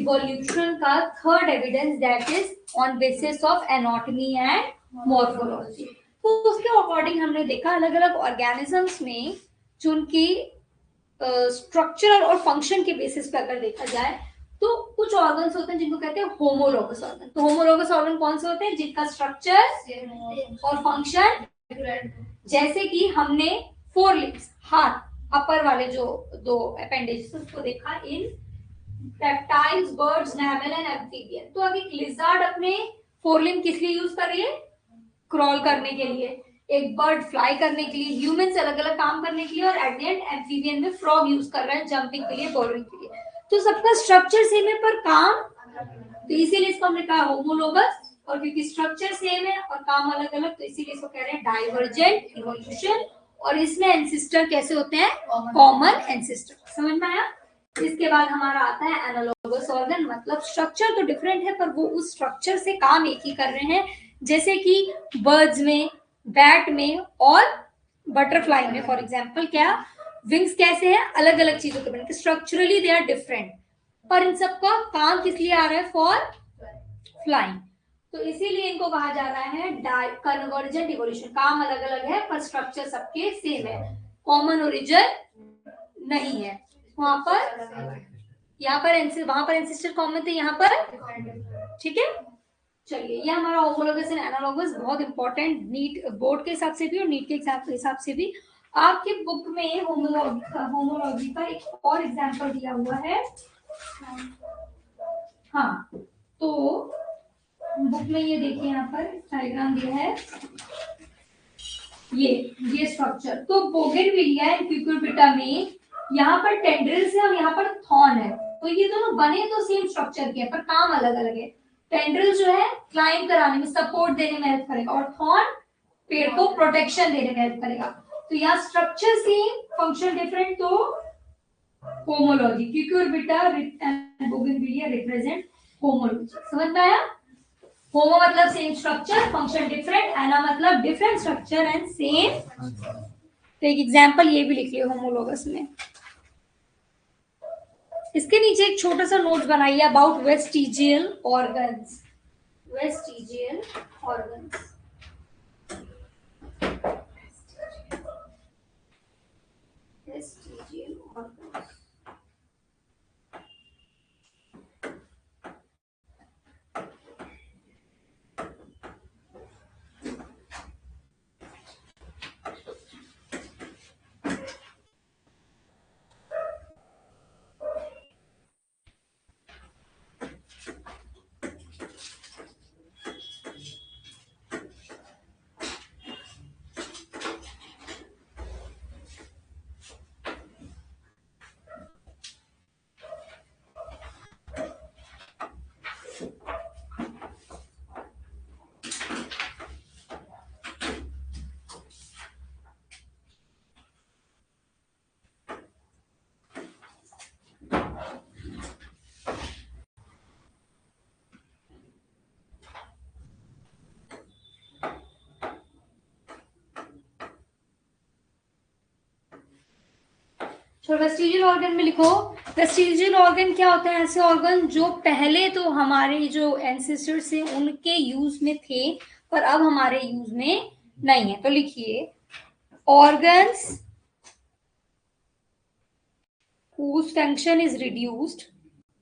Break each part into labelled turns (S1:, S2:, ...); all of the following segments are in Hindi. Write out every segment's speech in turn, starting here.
S1: इवोल्यूशन का third evidence that is on basis of anatomy and morphology. तो उसके अकॉर्डिंग हमने देखा अलग अलग ऑर्गेनिजम्स में जो उनकी स्ट्रक्चर और फंक्शन के बेसिस पे अगर देखा जाए तो कुछ ऑर्गन्स होते हैं जिनको कहते हैं होमोलोगस ऑर्गन। तो होमोलोगस ऑर्गन कौन से होते हैं? जिनका स्ट्रक्चर और फंक्शन, जैसे कि हमने फोर लिम्स, हाथ, अपर वाले जो दो अपेंडेजेस उसको देखा in reptiles, birds, mammal and amphibian. तो अभी लिजार्ड अपने फोर लिम्ब किस लिए यूज कर रही है? क्रॉल करने के लिए, एक बर्ड फ्लाई करने के लिए, ह्यूमन अलग अलग काम करने के लिए, और एट द एंड एम्फीबियन में फ्रॉग यूज कर रहा है जंपिंग के लिए, बोर्डिंग के लिए। तो सबका स्ट्रक्चर सेम है पर काम, तो इसीलिए इसको हमने कहा होमोलोगस। और क्योंकि स्ट्रक्चर सेम है और काम अलग अलग, तो इसीलिए इसको कह रहे हैं डाइवर्जेंट इवोल्यूशन। और इसमें एंसेस्टर कैसे होते हैं? Common ancestor. समझ में आया? इसके बाद हमारा आता है एनालोगस ऑर्गन, मतलब स्ट्रक्चर तो डिफरेंट है पर वो उस स्ट्रक्चर से काम एक ही कर रहे हैं, जैसे कि बर्ड्स में, बैट में और बटरफ्लाई में। फॉर एग्जाम्पल क्या, विंग्स कैसे हैं? अलग अलग चीजों के बने, स्ट्रक्चरली दे आर डिफरेंट, पर इन सबका काम किस लिए आ रहा है? For flying. तो इसीलिए इनको कहा जा रहा है कन्वर्जेंट इवोल्यूशन। काम अलग अलग है पर स्ट्रक्चर सबके सेम है, कॉमन ओरिजिन नहीं है। वहां पर, यहाँ पर वहां पर एंसेस्टर कॉमन थे, यहाँ पर, ठीक है। चलिए, ये हमारा होमोलोगस एंड एनालोगस बहुत इंपॉर्टेंट, नीट बोर्ड के हिसाब से भी और नीट के हिसाब से भी। आपके बुक में होमोलॉजी का एक और एग्जांपल दिया हुआ है। हाँ, तो बुक में ये देखिए, यहाँ पर डायग्राम दिया है, ये स्ट्रक्चर। तो बोगेनविलिया एंड क्यूक्यूरबिटा में यहाँ पर टेंड्रिल्स है और यहाँ पर थॉर्न है। तो ये दोनों बने तो सेम स्ट्रक्चर के हैं पर काम अलग अलग है। टेंड्रिल जो है क्लाइंब कराने में, सपोर्ट देने में हेल्प करेगा, और थॉर्न पेड़ को प्रोटेक्शन देने में हेल्प करेगा। तो यहाँ स्ट्रक्चर सेम, फंक्शन डिफरेंट, तो homology. Cucurbita and Bougainvillea represent homology. समझ में आया? होमो मतलब same structure, function different, ana मतलब डिफरेंट स्ट्रक्चर एंड सेम। तो एक एग्जांपल ये भी लिख लियो होमोलोगस में। इसके नीचे एक छोटा सा नोट बनाइए about vestigial organs. Vestigial organs, vestigial organs. तो वेस्टिजियल ऑर्गन में लिखो, वेस्टिजियल ऑर्गन क्या होता है? ऐसे ऑर्गन जो पहले तो हमारे जो एंसेस्टर्स थे उनके यूज में थे पर अब हमारे यूज में नहीं है। तो लिखिए, organs whose function is reduced,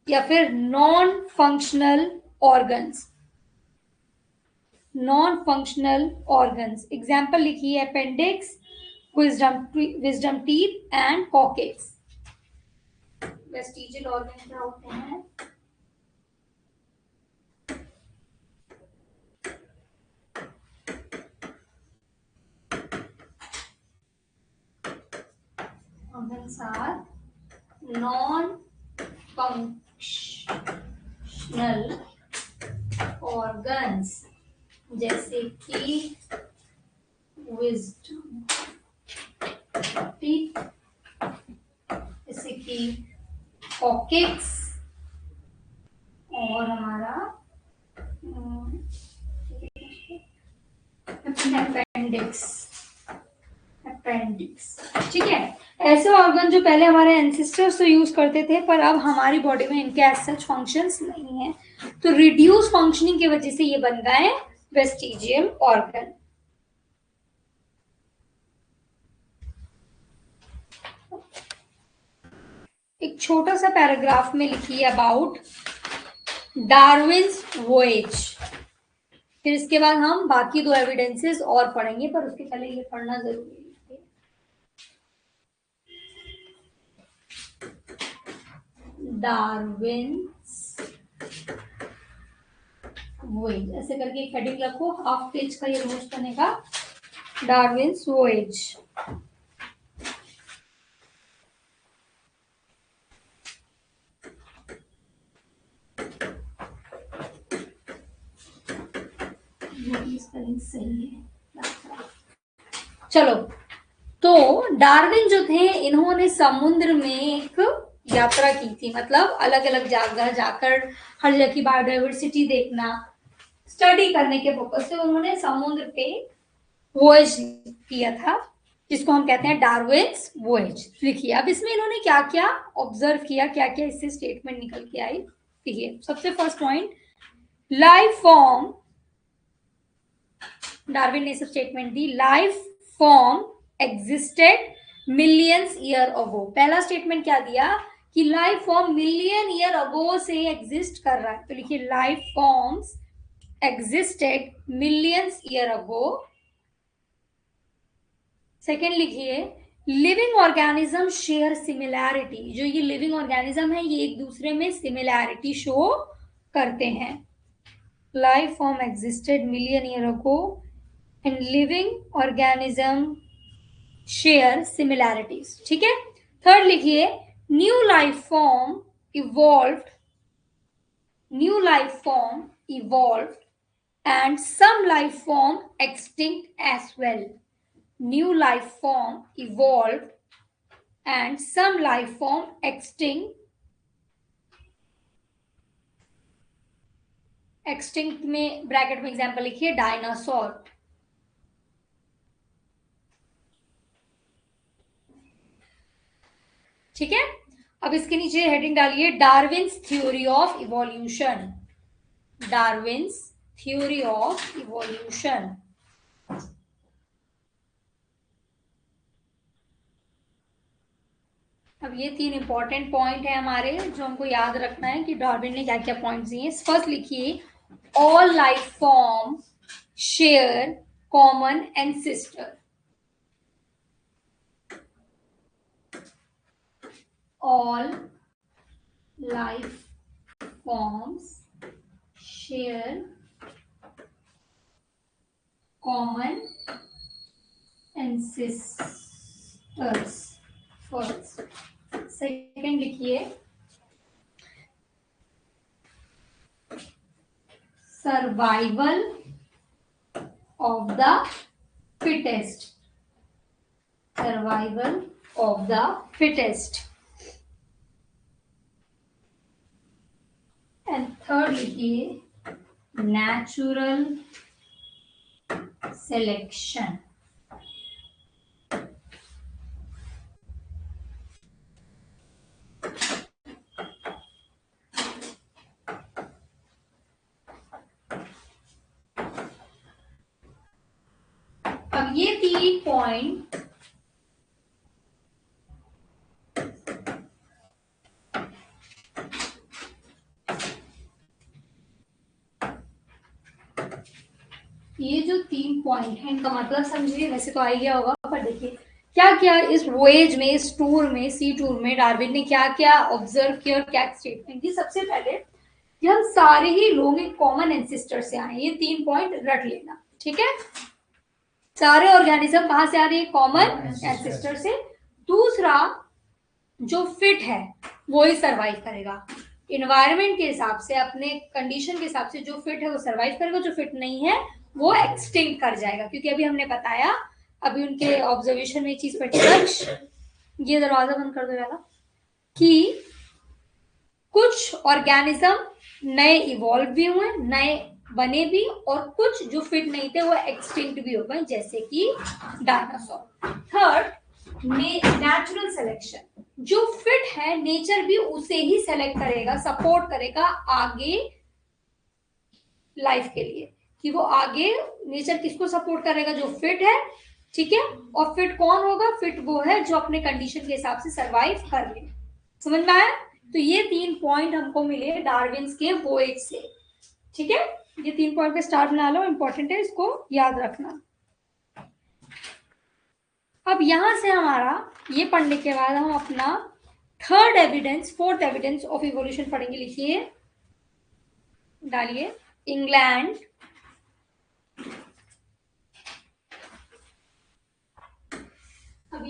S1: या फिर non functional organs. Non functional organs example लिखिए, appendix, wisdom teeth and coccyx. Vestigial organ क्या होते हैं? Organs are non-functional organs, जैसे कि विजडम टीथ, जैसे कि कॉकेक्स, और हमारा अपेंडिक्स। अपेंडिक्स। ठीक है, ऐसे ऑर्गन जो पहले हमारे एंसेस्टर्स तो यूज करते थे, पर अब हमारी बॉडी में इनके एज सच फंक्शंस नहीं है, तो रिड्यूस फंक्शनिंग की वजह से ये बन गए वेस्टिजियल ऑर्गन। एक छोटा सा पैराग्राफ में लिखिए अबाउट डार्विन्स वोएज, फिर इसके बाद हम बाकी दो एविडेंसेस और पढ़ेंगे, पर उसके पहले ये पढ़ना जरूरी है। डार्विन्स वोएज ऐसे करके एक हेडिंग रखो, हाफ पेज का ये रोज बनेगा, डार्विन्स वोएज। सही है, चलो। तो डार्विन जो थे, इन्होंने समुद्र में एक यात्रा की थी, मतलब अलग अलग जगह जाकर हर जगह की बायोडाइवर्सिटी देखना, स्टडी करने के पर्पज से उन्होंने समुद्र पे वॉयज किया था, जिसको हम कहते हैं डार्विन्स वॉयज। लिखिए अब इसमें इन्होंने क्या क्या ऑब्जर्व किया, क्या क्या इससे स्टेटमेंट निकल के आई। देखिए सबसे first point, life form, Darwin ने सब स्टेटमेंट दी, life form existed millions year ago. पहला स्टेटमेंट क्या दिया कि life form million year ago से एग्जिस्ट कर रहा है, तो लिखिए life forms existed millions year ago. Second लिखिए, लिविंग ऑर्गेनिज्म शेयर सिमिलैरिटी, जो ये लिविंग ऑर्गेनिज्म है ये एक दूसरे में सिमिलैरिटी शो करते हैं। Life form existed million year ago and living organism share similarities. ठीक है, थर्ड लिखिए, new life form evolved, new life form evolved and some life form extinct as well. New life form evolved and some life form extinct. extinct में ब्रैकेट में एग्जांपल लिखिए डायनासोर। ठीक है, अब इसके नीचे हेडिंग डालिए Darwin's theory of evolution, Darwin's theory of evolution. अब ये तीन इंपॉर्टेंट पॉइंट है हमारे, जो हमको याद रखना है कि डार्विन ने क्या क्या पॉइंट्स दिए। फर्स्ट लिखिए, all life form share common ancestor, all life forms share common ancestors first. Second लिखिए, survival of the fittest, survival of the fittest. And third लिखिए, नेचुरल सिलेक्शन। अब ये तीन पॉइंट ये जो तीन पॉइंट है इनका मतलब समझिए, वैसे तो आ गया होगा, पर देखिए क्या क्या इस वोएज में, इस टूर में, सी टूर में डार्विन ने क्या क्या ऑब्जर्व किया और क्या स्टेटमेंट दी। सबसे पहले कि हम सारे ही लोग एक कॉमन एंसेस्टर से आए, ये तीन पॉइंट रट लेना। ठीक है, सारे ऑर्गेनिज्म कहां से आ रही है, कॉमन एंसेस्टर से। दूसरा, जो फिट है वो ही सरवाइव करेगा, इन्वायरमेंट के हिसाब से, अपने कंडीशन के हिसाब से जो फिट है वो सरवाइव करेगा, जो फिट नहीं है वो एक्सटिंक्ट कर जाएगा। क्योंकि अभी हमने बताया, अभी उनके ऑब्जर्वेशन में चीज पर ये दरवाजा बंद कर दो वाला, कि कुछ ऑर्गेनिज्म नए इवॉल्व भी हुए, नए बने भी, और कुछ जो फिट नहीं थे वो एक्सटिंक्ट भी हो गए, जैसे कि डायनासोर। थर्ड, नेचुरल सिलेक्शन, जो फिट है नेचर भी उसे ही सेलेक्ट करेगा, सपोर्ट करेगा आगे लाइफ के लिए, कि वो आगे नेचर किसको सपोर्ट करेगा, जो फिट है, ठीक है। और फिट कौन होगा, फिट वो है जो अपने कंडीशन के हिसाब से सरवाइव कर ले। समझ में आया? तो ये 3 पॉइंट हमको मिले डार्विन्स के वोएज से, ठीक है। ये 3 पॉइंट पे स्टार बना लो, इंपॉर्टेंट है, इसको याद रखना। अब यहां से हमारा ये पढ़ने के बाद हम अपना third evidence, fourth evidence of evolution पढ़ेंगे। लिखिए, डालिए, इंग्लैंड अब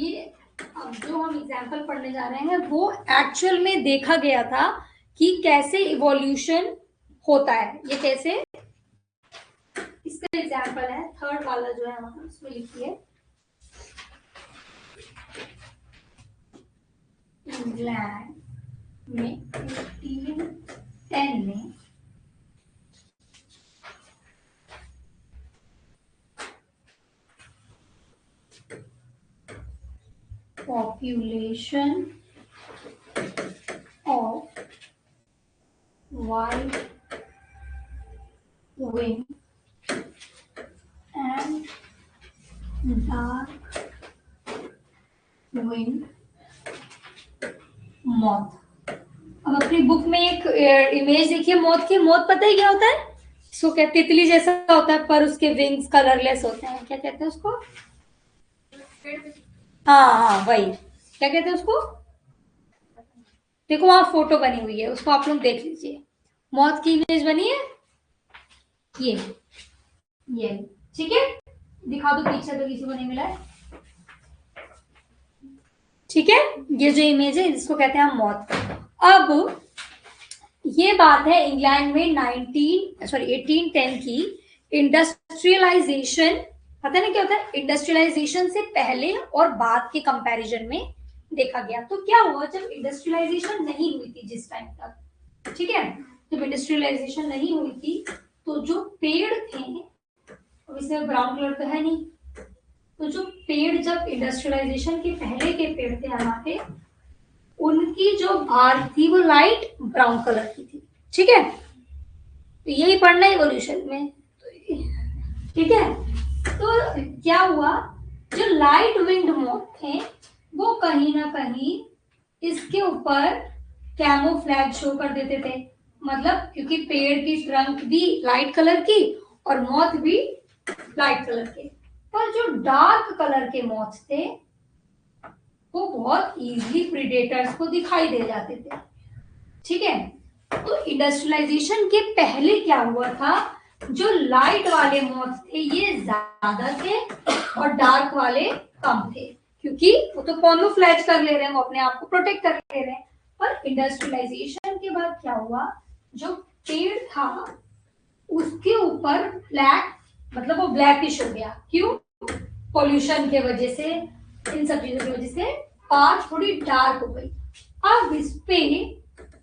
S1: जो हम एग्जाम्पल पढ़ने जा रहे हैं वो एक्चुअल में देखा गया था कि कैसे इवोल्यूशन होता है। ये कैसे, इसका एग्जाम्पल है थर्ड वाला जो है हमारा, उसमें लिखिए, इंग्लैंड में 1810 में population of white wing and dark wing moth। अब अपनी बुक में एक इमेज देखिए मोथ की। मोथ पता है क्या होता है? इसको क्या, तितली जैसा होता है पर उसके विंग्स कलरलेस होते हैं, क्या कहते हैं उसको? हाँ हाँ वही, क्या कहते हैं उसको? देखो वहां फोटो बनी हुई है, उसको आप लोग देख लीजिए। मौत की इमेज बनी है ये, ठीक है। दिखा दो पीछे, तो किसी को नहीं मिला है, ठीक है। ये जो इमेज है इसको कहते हैं हम मौत। अब ये बात है इंग्लैंड में 1810 की इंडस्ट्रियलाइजेशन। पता है ना क्या होता है? इंडस्ट्रियलाइजेशन से पहले और बाद के कंपैरिजन में देखा गया। तो क्या हुआ, जब इंडस्ट्रियलाइजेशन नहीं हुई थी जिस टाइम तक, ठीक है, जब इंडस्ट्रियलाइजेशन नहीं हुई थी तो जो पेड़ थे, इसमें ब्राउन कलर तो है नहीं, तो जो पेड़ जब इंडस्ट्रियलाइजेशन के पहले के पेड़ थे हमारे, उनकी जो बार्क थी वो लाइट ब्राउन कलर की थी, ठीक है। तो यही पढ़ना है इवोल्यूशन में, ठीक है। तो क्या हुआ, जो लाइट विंग्ड मोथ थे वो कहीं ना कहीं इसके ऊपर कैमोफ्लैज शो कर देते थे, मतलब क्योंकि पेड़ की ट्रंक भी लाइट कलर की और मोथ भी लाइट कलर के, पर जो डार्क कलर के मोथ थे वो बहुत इजीली प्रीडेटर्स को दिखाई दे जाते थे, ठीक है। तो इंडस्ट्रियलाइजेशन के पहले क्या हुआ था, जो लाइट वाले मोथ थे ये ज्यादा थे और डार्क वाले कम थे, क्योंकि वो तो कैमोफ्लेज कर ले रहे हैं, वो अपने आप को प्रोटेक्ट कर ले रहे हैं। पर इंडस्ट्रियलाइजेशन के बाद क्या हुआ, जो पेड़ था उसके ऊपर ब्लैक, मतलब वो ब्लैकिश हो गया। क्यों? पॉल्यूशन के वजह से, इन सब चीजों की वजह से पार्ट थोड़ी डार्क हो गई। अब इस पे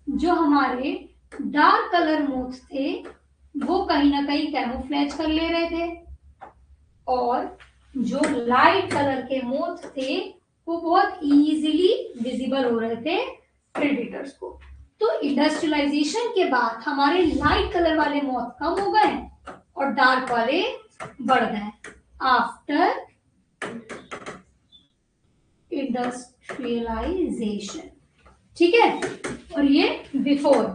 S1: जो हमारे डार्क कलर मोथ थे वो कहीं ना कहीं कैमोफ्लेज कर ले रहे थे, और जो लाइट कलर के मोथ थे वो बहुत इजीली विजिबल हो रहे थे प्रेडेटर्स को। तो इंडस्ट्रियलाइजेशन के बाद हमारे लाइट कलर वाले मोथ कम हो गए और डार्क वाले बढ़ गए आफ्टर इंडस्ट्रियलाइजेशन, ठीक है। और ये बिफोर।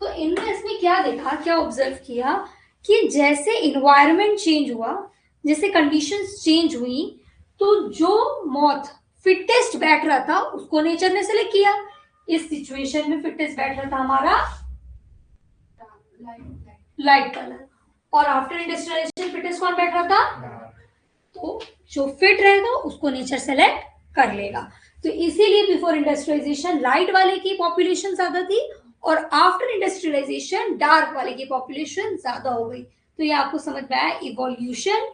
S1: तो इनमें इसमें क्या देखा, क्या ऑब्जर्व किया कि जैसे इन्वायरमेंट चेंज हुआ, जैसे कंडीशंस चेंज हुई, तो जो मॉथ फिटेस्ट बैठ रहा था उसको नेचर ने सेलेक्ट किया। इस सिचुएशन में फिटेस्ट बैठ रहा था हमारा लाइट कलर, और आफ्टर इंडस्ट्रियलाइजेशन फिटेस्ट कौन बैठ रहा था? तो जो फिट रहेगा उसको नेचर सेलेक्ट कर लेगा। तो इसीलिए बिफोर इंडस्ट्रियलाइजेशन लाइट वाले की पॉपुलेशन ज्यादा थी और आफ्टर इंडस्ट्रियलाइजेशन डार्क वाले की पॉपुलेशन ज्यादा हो गई। तो ये आपको समझ में आया, इवोल्यूशन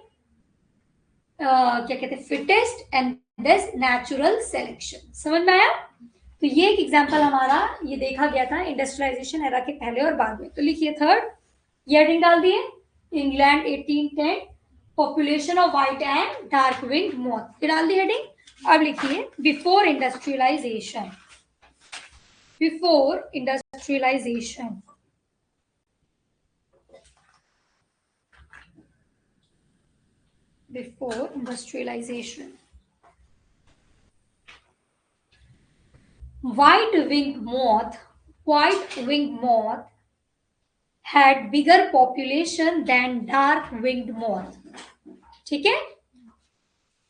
S1: क्या कहते हैं, fittest and this natural selection. समझ में आया? तो ये एक एग्जांपल हमारा ये देखा गया था इंडस्ट्रियलाइजेशन एरा के पहले और बाद में। तो लिखिए थर्ड, ये हेडिंग डाल दिए, England 1810, population of white and dark wing moth, ये डाल दी हेडिंग। अब लिखिए before industrialisation, before industrialisation, before industrialisation, white-winged moth had bigger population than dark-winged moth। ठीक है,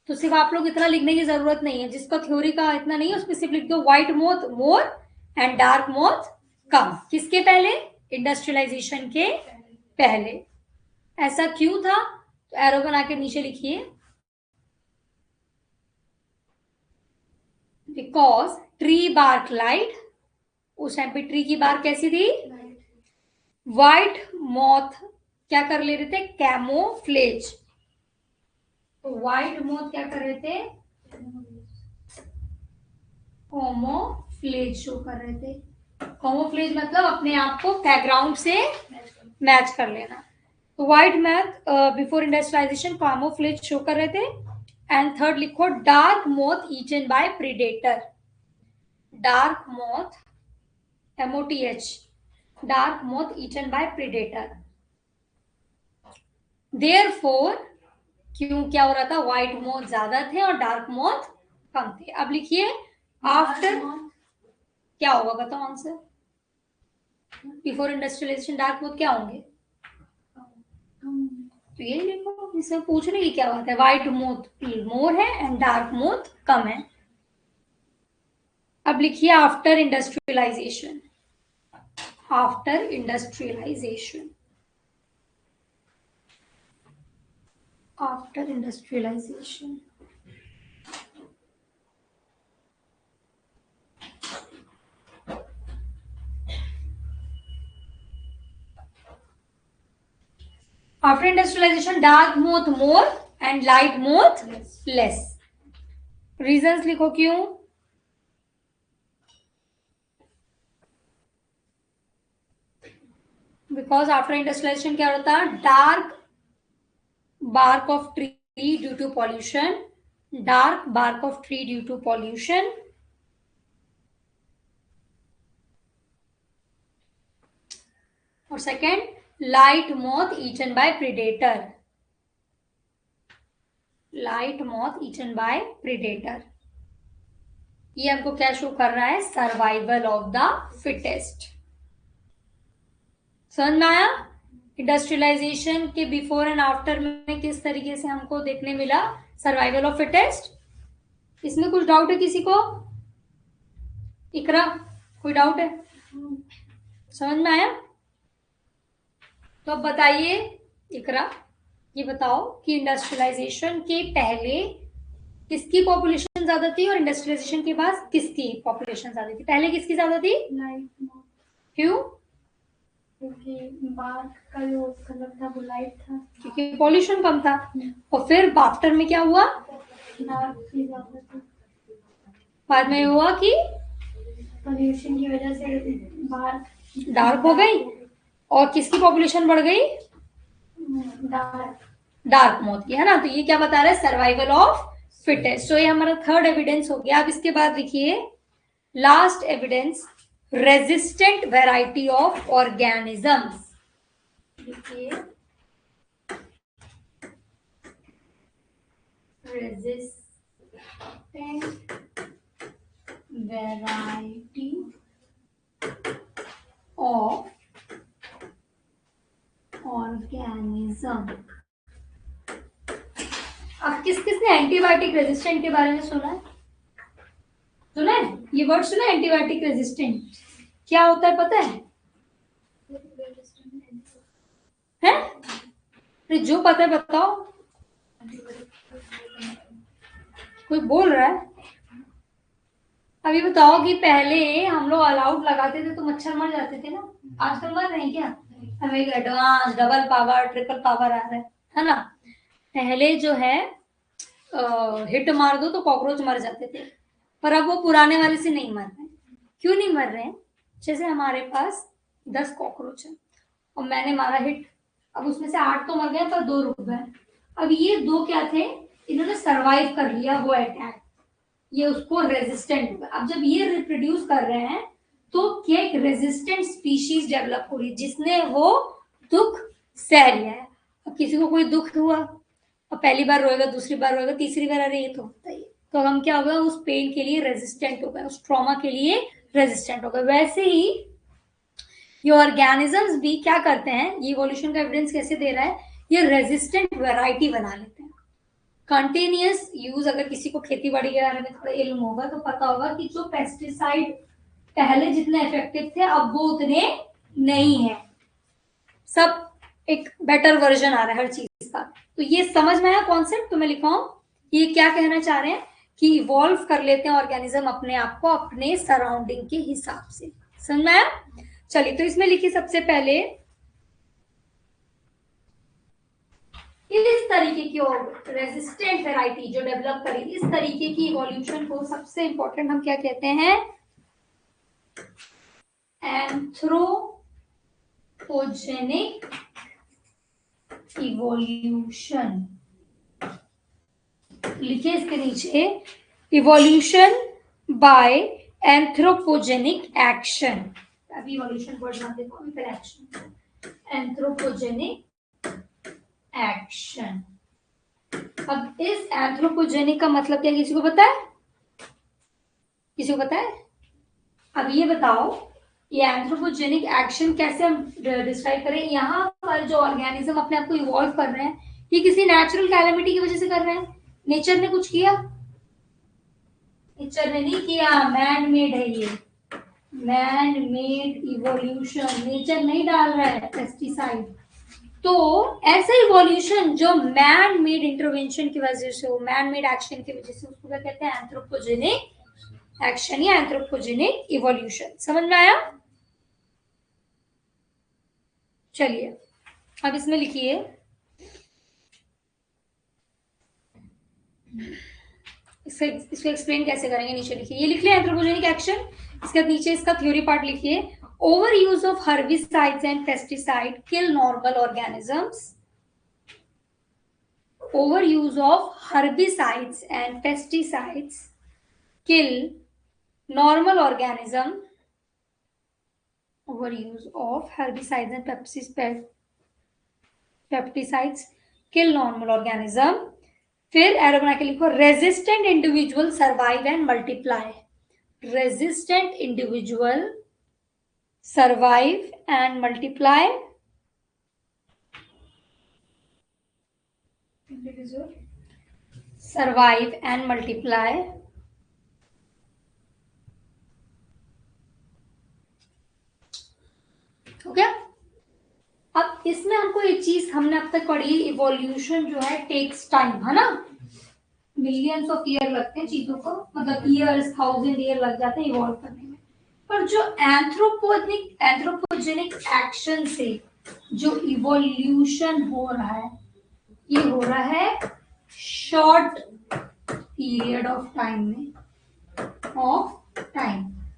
S1: तो सिर्फ आप लोग इतना लिखने की जरूरत नहीं है, जिसका थ्योरी का इतना नहीं है उसमें सिर्फ लिख दो white moth more and dark moth कम। किसके पहले? इंडस्ट्रियलाइजेशन के पहले। ऐसा क्यों था? तो एरो बना के नीचे लिखिए, बिकॉज ट्री बार्क लाइट, उस टाइम पे ट्री की बार्क कैसी थी? व्हाइट मॉथ क्या कर ले रहे थे? कैमोफ्लेज। तो व्हाइट मॉथ क्या कर रहे थे? कैमोफ्लेज शो कर रहे थे। कैमोफ्लेज मतलब अपने आप को बैकग्राउंड से मैच कर लेना। तो white moth before industrialisation camouflage show कर रहे थे। एंड थर्ड लिखो dark moth eaten by predator, dark moth MOTH, dark moth eaten by predator. Therefore क्यों क्या हो रहा था? व्हाइट मोथ ज्यादा थे और डार्क मोथ कम थे। अब लिखिए आफ्टर क्या होगा, बताओ answer. Before industrialisation dark moth क्या होंगे? तो ये लिखो, इसमें पूछने की क्या बात है? व्हाइट मोथ मोर है एंड डार्क मोथ कम है। अब लिखिए after industrialisation, after industrialisation, after industrialisation, after industrialisation dark moth more and light moth less. Reasons लिखो क्यों। बिकॉज आफ्टर इंडस्ट्रियलाइजेशन क्या होता है? Dark bark of tree due to pollution, dark bark of tree due to pollution, और second light moth eaten by predator, light moth eaten by predator। ये हमको क्या शो कर रहा है? Survival of the fittest. समझ में आया? इंडस्ट्रियलाइजेशन के बिफोर एंड आफ्टर में किस तरीके से हमको देखने मिला सर्वाइवल ऑफ फिटेस्ट। इसमें कुछ डाउट है किसी को? इकरा कोई डाउट है? समझ में आया? तो अब बताइए इकरा, ये बताओ कि इंडस्ट्रियलाइजेशन के पहले किसकी पॉपुलेशन ज्यादा थी और इंडस्ट्रियलाइजेशन के बाद किसकी पॉपुलेशन ज्यादा थी? पहले किसकी ज्यादा थी? क्यों?
S2: क्योंकि बार्क का जो कलर था वो लाइट था,
S1: क्योंकि पॉल्यूशन कम था। और फिर आफ्टर में क्या हुआ?
S2: डार्क की ज्यादा थी।
S1: बाद में हुआ कि
S2: पोल्यूशन की वजह से बार्क
S1: डार्क हो गई और किसकी पॉपुलेशन बढ़ गई? डार्क मोथ की, है ना। तो ये क्या बता रहा है? Survival of fittest. तो ये हमारा थर्ड एविडेंस हो गया। अब इसके बाद लिखिए last evidence, resistant variety of organisms. लिखिए रेजिस्टेंट वैरायटी ऑफ ऑर्गेनिज्म। अब किस किसने एंटीबायोटिक रेजिस्टेंट के बारे में सुना है? सुना है? ये वर्ड सुना है एंटीबायोटिक रेजिस्टेंट? क्या होता है पता है? हैं? तो जो पता है बताओ। कोई बोल रहा है? अभी बताओ कि पहले हम लोग ऑल आउट लगाते थे तो मच्छर मर जाते थे ना, आजकल मर रहे हैं क्या? हमें advance double power triple power आ रहा है ना। पहले जो है हिट मार दो तो कॉकरोच मर जाते थे, पर अब वो पुराने वाले से नहीं मर रहे। क्यों नहीं मर रहे हैं? जैसे हमारे पास 10 कॉकरोच है और मैंने मारा हिट। अब उसमें से 8 तो मर गए पर 2 रुक गए। अब ये 2 क्या थे, इन्होंने सरवाइव कर लिया वो अटैक, ये उसको रेजिस्टेंट हो गया। अब जब ये रिप्रोड्यूस कर रहे हैं तो क्या एक रेजिस्टेंट स्पीशीज डेवलप हो रही है जिसने वो दुख सह लिया है। अब किसी को कोई दुख हुआ और पहली बार रोएगा, दूसरी बार रोएगा, तीसरी बार, अरे ये तो होता ही है, तो हम क्या हो गया, उस पेन के लिए रेजिस्टेंट हो गए, उस ट्रॉमा के लिए रेजिस्टेंट हो गए। वैसे ही ये ऑर्गेनिजम्स भी क्या करते हैं, ये इवोल्यूशन का एविडेंस कैसे दे रहा है, ये रेजिस्टेंट वैरायटी बना लेते हैं। कंटिन्यूअस यूज, अगर किसी को खेती बाड़ी के बारे में थोड़ा इल्म होगा तो पता होगा कि जो पेस्टिसाइड पहले जितने इफेक्टिव थे अब वो उतने नहीं है, सब एक बेटर वर्जन आ रहा है हर चीज का। तो ये समझ में आया कॉन्सेप्ट, तो मैं लिखा हूं ये क्या कहना चाह रहे हैं कि इवॉल्व कर लेते हैं ऑर्गेनिज्म अपने आप को अपने सराउंडिंग के हिसाब से। समझ में आया? चलिए, तो इसमें लिखिए सबसे पहले इस तरीके की और रेजिस्टेंट वैरायटी जो डेवलप करी, इस तरीके की इवोल्यूशन को सबसे इंपॉर्टेंट हम क्या कहते हैं, एंथ्रोपोजेनिक इवोल्यूशन। लिखिए इसके नीचे, इवोल्यूशन बाय एंथ्रोपोजेनिक एक्शन। अभी इवोल्यूशन वर्ड ना देखो, अभी फिर एक्शन, एंथ्रोपोजेनिक एक्शन। अब इस एंथ्रोपोजेनिक का मतलब क्या, किसी को पता है? किसी को पता है? अब ये बताओ, ये एंथ्रोपोजेनिक एक्शन कैसे हम डिस्क्राइब करें। यहाँ पर जो ऑर्गेनिज्म अपने आप को इवॉल्व कर रहे हैं, ये किसी नेचुरल कैलेमिटी की वजह से कर रहे हैं? नेचर ने कुछ किया? नेचर ने नहीं किया, मैन मेड है ये, मैन मेड इवोल्यूशन। नेचर नहीं डाल रहा है पेस्टिसाइड। तो ऐसा इवोल्यूशन जो मैन मेड इंटरवेंशन की वजह से हो, मैन मेड एक्शन की वजह से, उसको क्या कहते हैं, एंथ्रोपोजेनिक एक्शन या एंथ्रोपोजेनिक इवोल्यूशन। समझ में आया? चलिए अब इसमें लिखिए, इसको एक्सप्लेन कैसे करेंगे, नीचे लिखिए, ये लिख लिया एंथ्रोपोजेनिक एक्शन, इसके नीचे इसका थ्योरी पार्ट लिखिए। Over use of herbicides and pesticide kill normal organisms. Overuse of herbicides and pesticides kill normal organism. Overuse of herbicides and pesticides kill normal organism. फिर एरो बना के लिखो, resistant individual survive and multiply. Resistant individual survive and multiply. survive and multiply. हो गया? अब इसमें हमको एक चीज हमने अब तक पढ़ी, इवोल्यूशन जो है टेक्स टाइम, है ना, मिलियंस ऑफ ईयर लगते हैं चीजों को, मतलब ईयर्स, 1000 ईयर लग जाते हैं इवॉल्व करने में। पर जो एंथ्रोपोजेनिक एक्शन से जो इवोल्यूशन हो रहा है, ये हो रहा है शॉर्ट पीरियड ऑफ टाइम।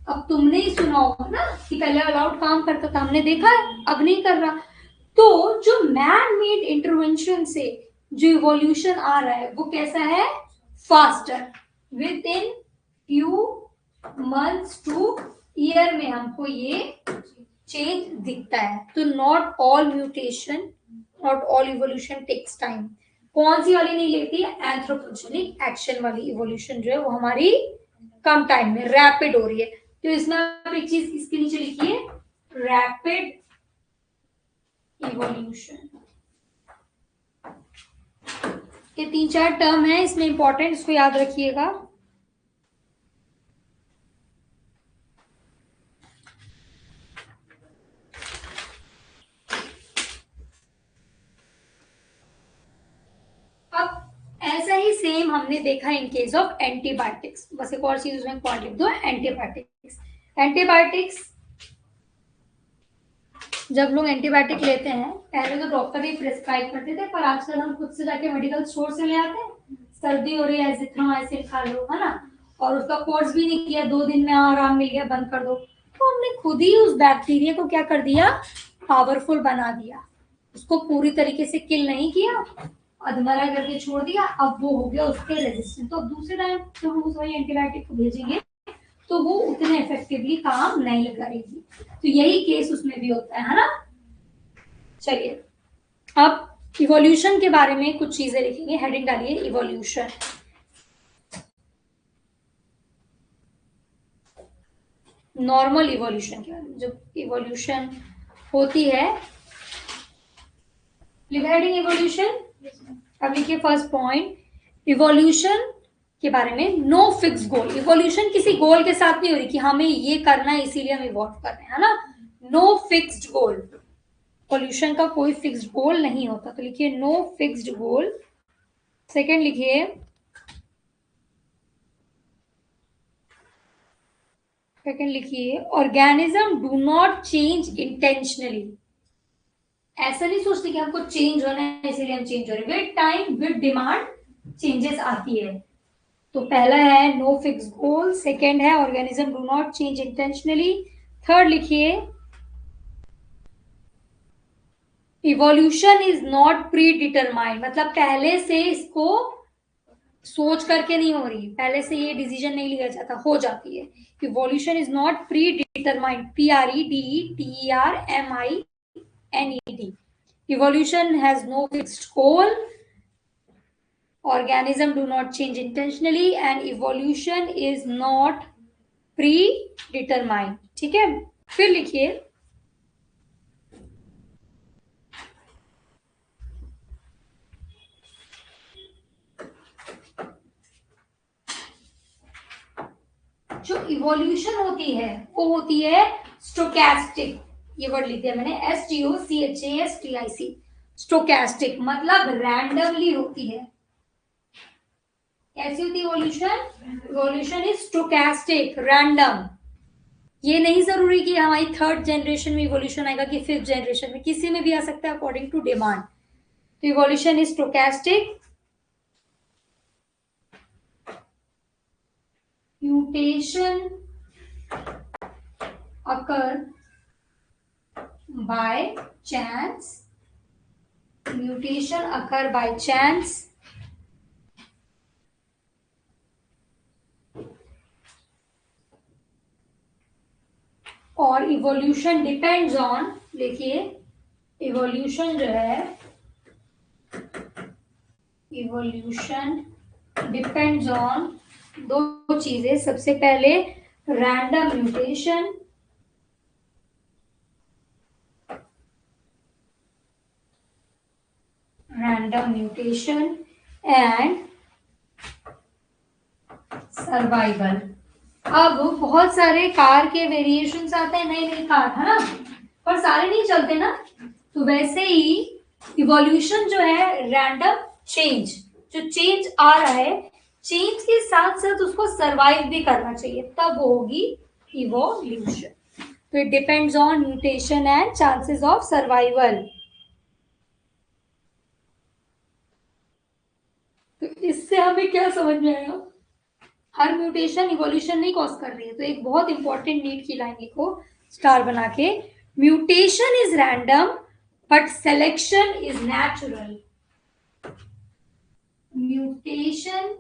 S1: अब तुमने ही सुना होगा ना कि पहले अलाउड काम करता था, हमने देखा है, अब नहीं कर रहा। तो जो मैन मेड इंटरवेंशन से जो इवोल्यूशन आ रहा है वो कैसा है, faster, with in few months to year में हमको ये चेंज दिखता है। तो not all mutation, not all evolution takes time. कौन सी वाली नहीं लेती है, एंथ्रोपोजेनिक एक्शन वाली इवोल्यूशन जो है वो हमारी कम टाइम में रैपिड हो रही है। तो इसमें आप एक चीज इसके नीचे लिखिए, रैपिड इवोल्यूशन। ये 3-4 टर्म है इसमें इंपॉर्टेंट, इसको याद रखिएगा। अब ऐसा ही सेम हमने देखा इन केस ऑफ एंटीबायोटिक्स। बस एक और चीज उसमें पॉइंट लिख दो, एंटीबायोटिक्स। एंटीबायोटिक्स जब लोग एंटीबायोटिक लेते हैं, पहले तो डॉक्टर ही प्रिस्क्राइब करते थे, पर आजकल हम खुद से जाके मेडिकल स्टोर से ले आते हैं। सर्दी हो रही है, एजिथ्रोमाइसिन खा लो, है ना, और उसका कोर्स भी नहीं किया, 2 दिन में आराम मिल गया, बंद कर दो। तो हमने खुद ही उस बैक्टीरिया को क्या कर दिया, पावरफुल बना दिया, उसको पूरी तरीके से किल नहीं किया, अधमरा करके छोड़ दिया, अब वो हो गया उसके रेजिस्टेंट। तो अब दूसरे टाइम जब हम उस वही एंटीबायोटिक को भेजेंगे तो वो उतने इफेक्टिवली काम नहीं करेगी। तो यही केस उसमें भी होता है ना। चलिए अब इवोल्यूशन के बारे में कुछ चीजें लिखेंगे, हेडिंग डालिए इवोल्यूशन। नॉर्मल इवोल्यूशन के बारे में, जब इवोल्यूशन होती है, हेडिंग इवोल्यूशन। अब लिखिए फर्स्ट पॉइंट, इवोल्यूशन के बारे में नो फिक्स गोल। इवोल्यूशन किसी गोल के साथ नहीं हो रही कि हमें ये करना है इसीलिए हम इवॉल्व कर रहे हैं, है ना। नो फिक्स्ड गोल, इवोल्यूशन का कोई फिक्स्ड गोल नहीं होता। तो लिखिए नो फिक्स्ड गोल। सेकंड लिखिए, organism do not change intentionally. ऐसा नहीं सोचते कि हमको चेंज होना है इसीलिए हम चेंज हो रहे हैं, with time with demand changes आती है। तो पहला है नो फिक्स गोल, सेकेंड है organism do not change intentionally, third लिखिए evolution is not predetermined, मतलब पहले से इसको सोच करके नहीं हो रही, पहले से ये डिसीजन नहीं लिया जाता, हो जाती है। Evolution is not pre determined, PREDETERMINED। Evolution has no fixed goal, organism do not change intentionally, and evolution is not predetermined। ठीक है, फिर लिखिए जो इवोल्यूशन होती है वो होती है स्टोकैस्टिक। ये वर्ड लिख दिया मैंने, STOCHASTIC, स्टोकैस्टिक मतलब रैंडमली होती है। कैसी होती है evolution? Evolution is stochastic, random. ये नहीं जरूरी कि हमारी थर्ड जनरेशन में इवोल्यूशन आएगा कि फिफ्थ जनरेशन में, किसी में भी आ सकता है अकॉर्डिंग टू डिमांड। तो evolution is stochastic. Mutation occur by chance, mutation occur by chance, और इवोल्यूशन डिपेंड्स ऑन, देखिए इवोल्यूशन जो है, इवोल्यूशन डिपेंड्स ऑन दो चीजें। सबसे पहले रैंडम म्यूटेशन, एंड सर्वाइवल। अब बहुत सारे कार के वेरिएशंस आते हैं, नए नए कार, है ना, पर सारे नहीं चलते ना। तो वैसे ही इवोल्यूशन जो है रैंडम चेंज, जो चेंज आ रहा है, चेंज के साथ साथ उसको सर्वाइव भी करना चाहिए, तब होगी इवोल्यूशन। तो it depends on mutation and chances of survival. तो इससे हमें क्या समझ में आया? हर म्यूटेशन इवोल्यूशन नहीं कॉज कर रही है। तो एक बहुत इंपॉर्टेंट नीट की लाइन लिखो स्टार बना के, mutation is random but selection is natural. Mutation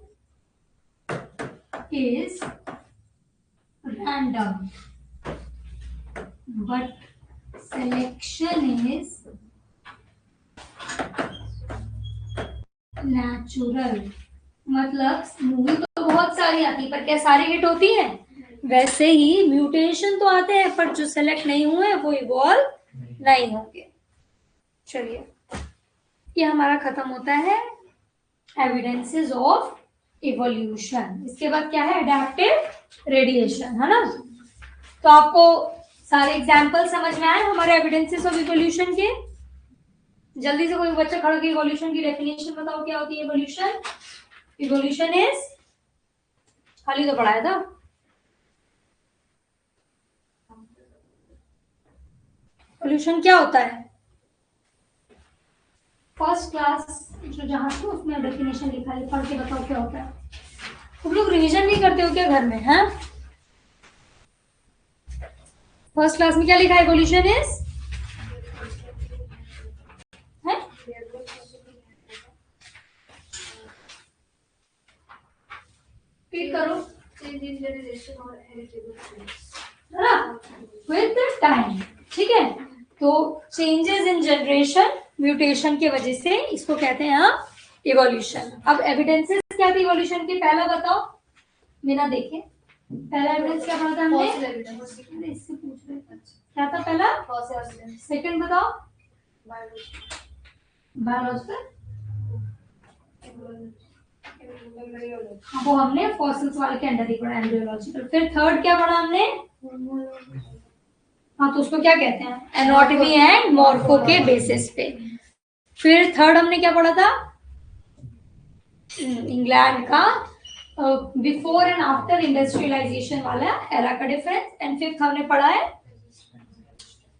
S1: is random but selection is natural। मतलब मूवी तो बहुत सारी आती है पर क्या सारी हिट होती है? वैसे ही म्यूटेशन तो आते हैं पर जो सेलेक्ट नहीं हुए वो इवॉल्व नहीं होंगे। चलिए ये हमारा खत्म होता है एविडेंसेस ऑफ इवोल्यूशन। इसके बाद क्या है? अडैप्टिव रेडिएशन, है ना। तो आपको सारे एग्जाम्पल समझ में आए हमारे एविडेंसेस ऑफ इवोल्यूशन के? जल्दी से कोई बच्चा खड़ा होकर इवोल्यूशन की डेफिनेशन बताओ, क्या होती है इवोल्यूशन? इवोल्यूशन इज, खाली तो पढ़ाया था, इवोल्यूशन क्या होता है? फर्स्ट क्लास जो जहां से उसमें डेफिनेशन लिखा है, पढ़ के बताओ क्या होता है। तुम लोग रिवीजन नहीं करते हो क्या घर में? हैं? फर्स्ट क्लास में क्या लिखा है? Evolution is
S2: degeneration or heritable traits.
S1: है ना, विद टाइम। ठीक है, तो चेंजेस इन जनरेशन, म्यूटेशन की वजह से इसको कहते हैं हम इवोल्यूशन। अब एविडेंसेस क्या थे इवोल्यूशन के, पहला बताओ, बिना देखे पहला एविडेंस क्या पढ़ा था हमने? अरे इससे पूछ रहे थे। क्या था पहला? सेकंड बताओ, बायोलॉजिकल, वो हमने फॉसिल्स वाले के अंडर ही पढ़ा, एम्ब्रियोलॉजिकल। फिर थर्ड क्या पढ़ा हमने? हाँ, तो उसको क्या कहते हैं? एनाटॉमी एंड मॉर्फो के बेसिस पे। फिर थर्ड हमने क्या पढ़ा था? इंग्लैंड का बिफोर एंड आफ्टर इंडस्ट्रियलाइजेशन वाला एरा का डिफरेंस। एंड फिफ्थ हमने पढ़ा है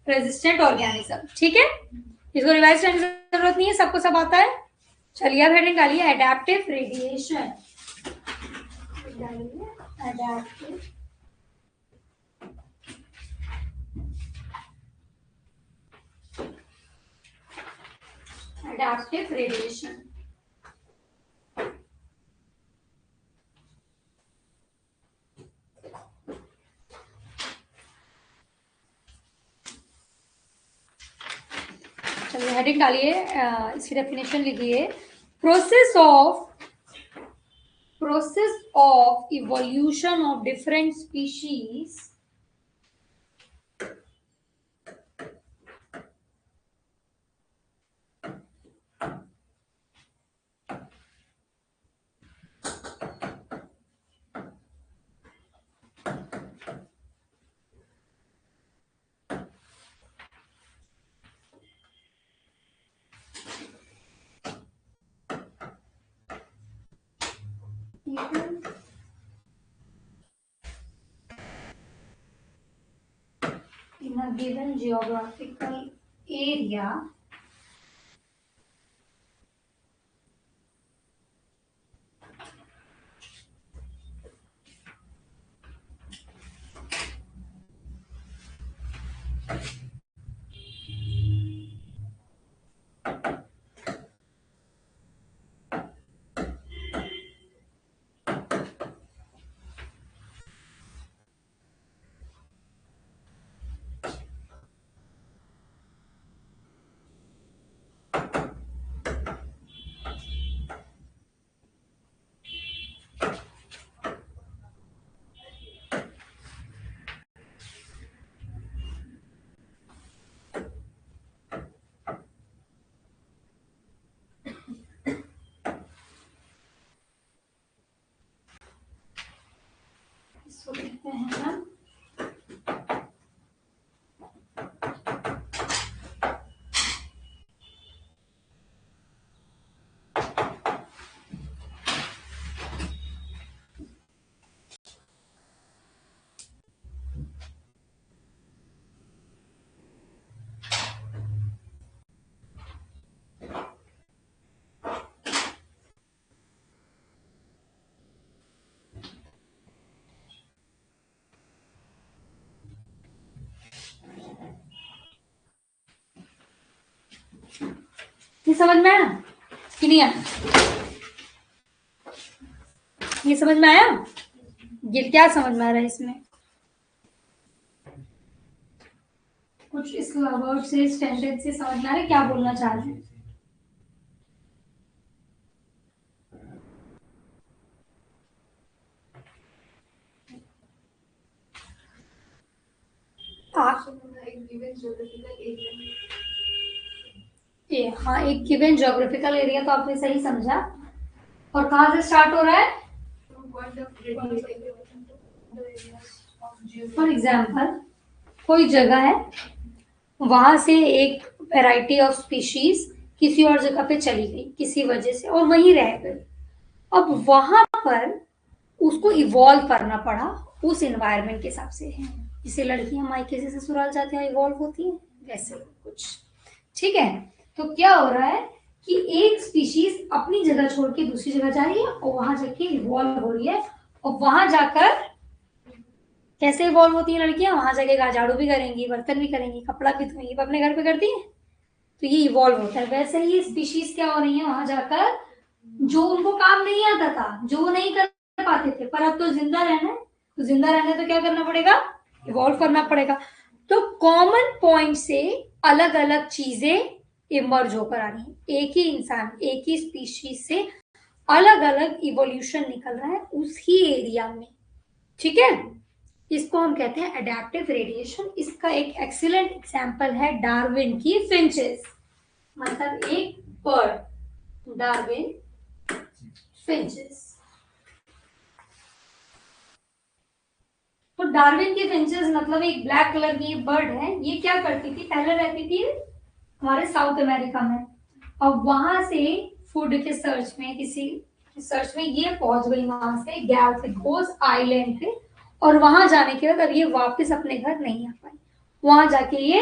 S1: रेजिस्टेंट ऑर्गेनिज्म। ठीक है, इसको रिवाइज करने की जरूरत नहीं है, सबको सब आता है। चलिए अब हेडिंग डालिए, adaptive radiation. Adaptive adaptive radiation। चलिए हेडिंग डालिए, इसकी डेफिनेशन लिखिए, process of evolution of different species in a given geographical area इसको कहते हैं हम ये समझ में आया कि नहीं आया? ये समझ में आया? ये क्या समझ में आ रहा है इसमें? कुछ इस वर्ड से, सेंटेंस से समझ में आ रहा है क्या बोलना चाह रहे हैं? हाँ, एक गिवन ज्योग्राफिकल एरिया तो आपने सही समझा। और कहाँ से स्टार्ट हो रहा है? फॉर एग्जाम्पल, कोई जगह है, वहां से एक वैरायटी ऑफ स्पीशीज किसी और जगह पे चली गई किसी वजह से और वहीं रह गई। अब वहां पर उसको इवॉल्व करना पड़ा उस एनवायरनमेंट के हिसाब से। जैसे लड़कियां मायके से ससुराल जाते हैं इवॉल्व होती हैं, वैसे कुछ। ठीक है, तो क्या हो रहा है कि एक स्पीशीज अपनी जगह छोड़ के दूसरी जगह जा रही है और वहां जाके इवॉल्व हो रही है। और वहां जाकर कैसे इवॉल्व होती हैं लड़कियां? वहां जाके झाड़ू भी करेंगी, बर्तन भी करेंगी, कपड़ा भी धोएंगी, अपने घर पे करती हैं, तो ये इवॉल्व होता है। वैसे ही स्पीशीज क्या हो रही है वहां जाकर, जो उनको काम नहीं आता था, जो वो नहीं कर पाते थे, पर अब तो जिंदा रहना है तो जिंदा रहने तो क्या करना पड़ेगा, इवॉल्व करना पड़ेगा। तो कॉमन पॉइंट से अलग अलग चीजें इमर्ज होकर आ रही है, एक ही इंसान एक ही स्पीशीज से अलग अलग इवोल्यूशन निकल रहा है उसी एरिया में, ठीक है। इसको हम कहते हैं एडेप्टिव रेडिएशन। इसका एक एक्सीलेंट एग्जांपल है डार्विन की फिंचेस, मतलब एक बर्ड, डार्विन फिंचेस। तो डार्विन की फिंचेस मतलब एक ब्लैक कलर की बर्ड है। ये क्या करती थी, पहले रहती थी हमारे साउथ अमेरिका में, और वहां से फूड के सर्च में, किसी सर्च में ये पहुंच गई वहां से गैलापागोस आइलैंड पे, और वहां जाने के बाद अब ये वापस अपने घर नहीं आ पाई। वहां जाके ये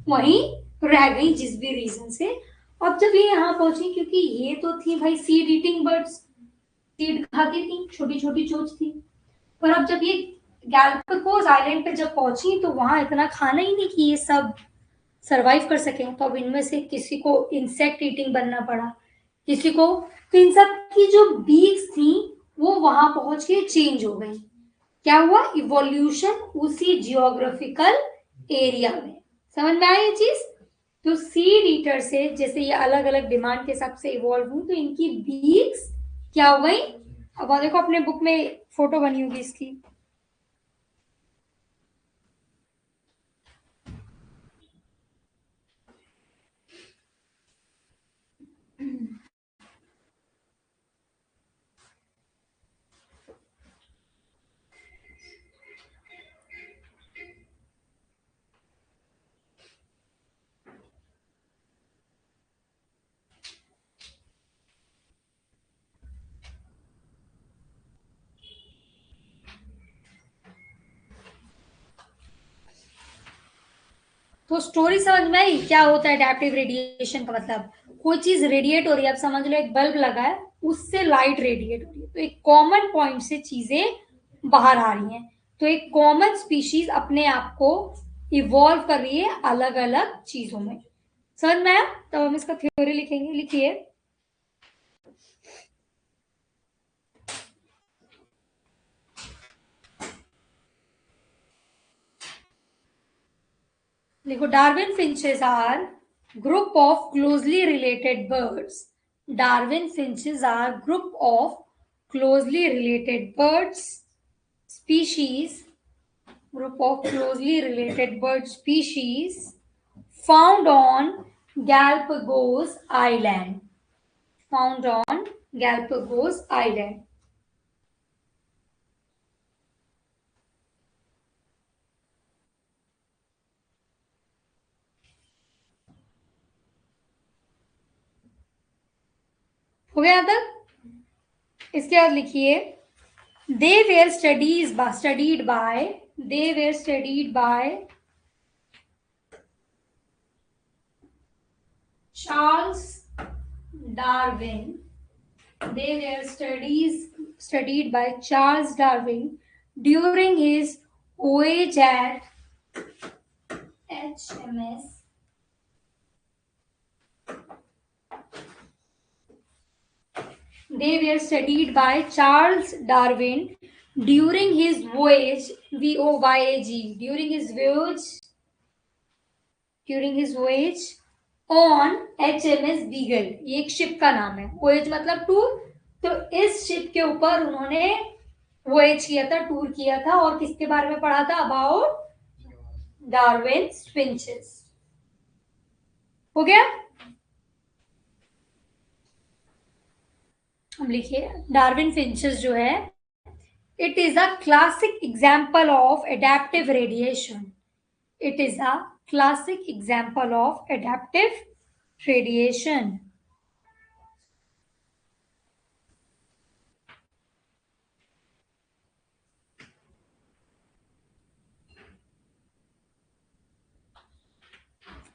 S1: वहीं रह गई जिस भी रीजन से। अब जब ये यहाँ पहुंची, क्योंकि ये तो थी भाई सीड ईटिंग बर्ड्स, सीड खाती थी, छोटी छोटी चोंच थी। पर अब जब ये गैलापागोस आइलैंड पे जब पहुंची तो वहां इतना खाना ही नहीं कि ये सब सरवाइव कर सके। तो अब इनमें से किसी को इंसेक्ट ईटिंग बनना पड़ा, किसी को, तो इन सब की जो बीक्स थी वो वहां पहुंच के चेंज हो गई। क्या हुआ, इवोल्यूशन उसी जियोग्राफिकल एरिया में। समझ में आई ये चीज। तो सीड ईटर से जैसे ये अलग अलग डिमांड के हिसाब से इवॉल्व हुई, तो इनकी बीक्स क्या हो गई। अब देखो अपने बुक में फोटो बनी होगी इसकी। तो स्टोरी समझ में आई क्या होता है एडेप्टिव रेडिएशन का मतलब। कोई चीज रेडिएट हो रही है, आप समझ लो एक बल्ब लगा है, उससे लाइट रेडिएट हो रही है, तो एक कॉमन पॉइंट से चीजें बाहर आ रही हैं। तो एक कॉमन स्पीशीज अपने आप को इवॉल्व कर रही है अलग अलग चीजों में। समझ में आया। तब हम इसका थ्योरी लिखेंगे, लिखिए। देखो, Darwin finches are group of closely related birds. Darwin finches are group of closely related birds species, group of closely related bird species found on Galapagos Island. Found on Galapagos Island. हो गया तक। इसके बाद लिखिए, they were studied by Charles Darwin. They were studied by Charles Darwin during his voyage at HMS They were studied by Charles Darwin during his voyage, VOYAG, during his voyage on HMS Beagle. ये एक शिप का नाम है, voyage मतलब टूर। तो इस शिप के ऊपर उन्होंने voyage किया था, टूर किया था, और किसके बारे में पढ़ा था, अबाउट डार्विन फिंचेस। हो गया। हम लिखिए, डार्विन फिंचेस जो है, it is a classic example of adaptive radiation. It is a classic example of adaptive radiation.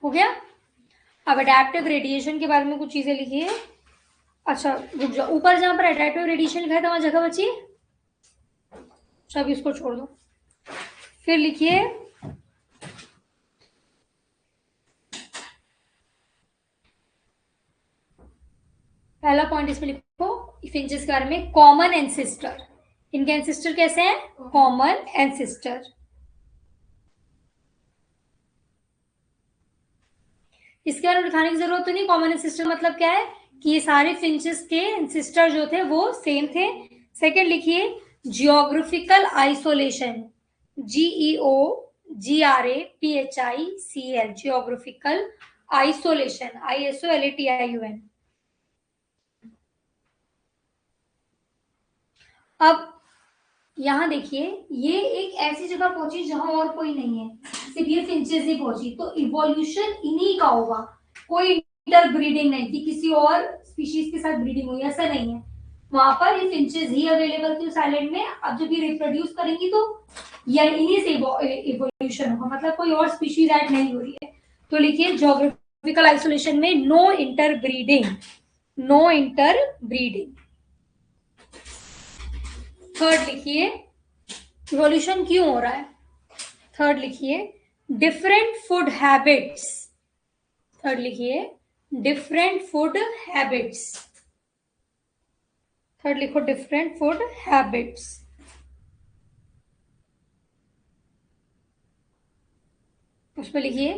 S1: हो गया। अब एडेप्टिव रेडिएशन के बारे में कुछ चीजें लिखिए। अच्छा रुक जाओ, ऊपर जहां पर एडेप्टिव रेडिएशन लिखा है था वहां जगह बची, सब इसको छोड़ दो। फिर लिखिए, पहला पॉइंट इसमें लिखो फिंचेस के बारे में, कॉमन एंसेस्टर। इनके एंसेस्टर कैसे हैं? Common ancestor. इसके बारे में लिखाने की जरूरत तो नहीं। कॉमन एंसेस्टर मतलब क्या है कि ये सारे फिंचेस के एंसेस्टर जो थे वो सेम थे। सेकंड लिखिए geographical isolation, GEOGRAPHICL, geographical isolation, ISOLATION। अब यहाँ देखिए ये एक ऐसी जगह पहुंची जहां और कोई नहीं है, सिर्फ ये फिंचेस ही पहुंची, तो इवोल्यूशन इन्हीं का होगा। कोई इंटर ब्रीडिंग नहीं थी, किसी और स्पीशीज के साथ ब्रीडिंग हुई, ऐसा नहीं है। वहां पर ये फिंचेस ही अवेलेबल थी उस आइलैंड में। अब जब ये रिप्रोड्यूस करेंगी तो या इन्हीं से इवोल्यूशन होगा, मतलब कोई और स्पीशीज ऐड नहीं हो रही है। तो लिखिए ज्योग्राफिकल आइसोलेशन में no interbreeding, no interbreeding. Third लिखिए इवोल्यूशन क्यों हो रहा है। थर्ड लिखिए डिफरेंट फूड हैबिट्स। थर्ड लिखिए डिफरेंट फूड हैबिट्स। थर्ड लिखो डिफरेंट फूड हैबिट्स। उसमें लिखिए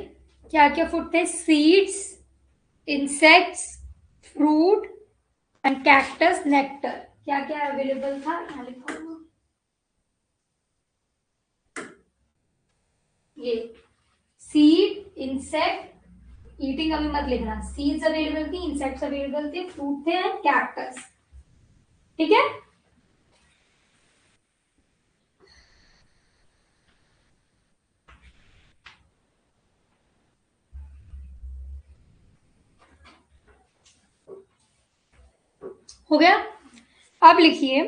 S1: क्या क्या फूड थे। Seeds, insects, fruit and cactus, nectar. क्या क्या अवेलेबल था यहाँ लिखा हुआ। ये सीड, इंसेक्ट, ईटिंग अभी मत लिखना, सीड्स अवेलेबल थी, इंसेक्ट्स अवेलेबल थे, फ्रूट थे एंड कैक्टस। ठीक है। हो गया। अब लिखिए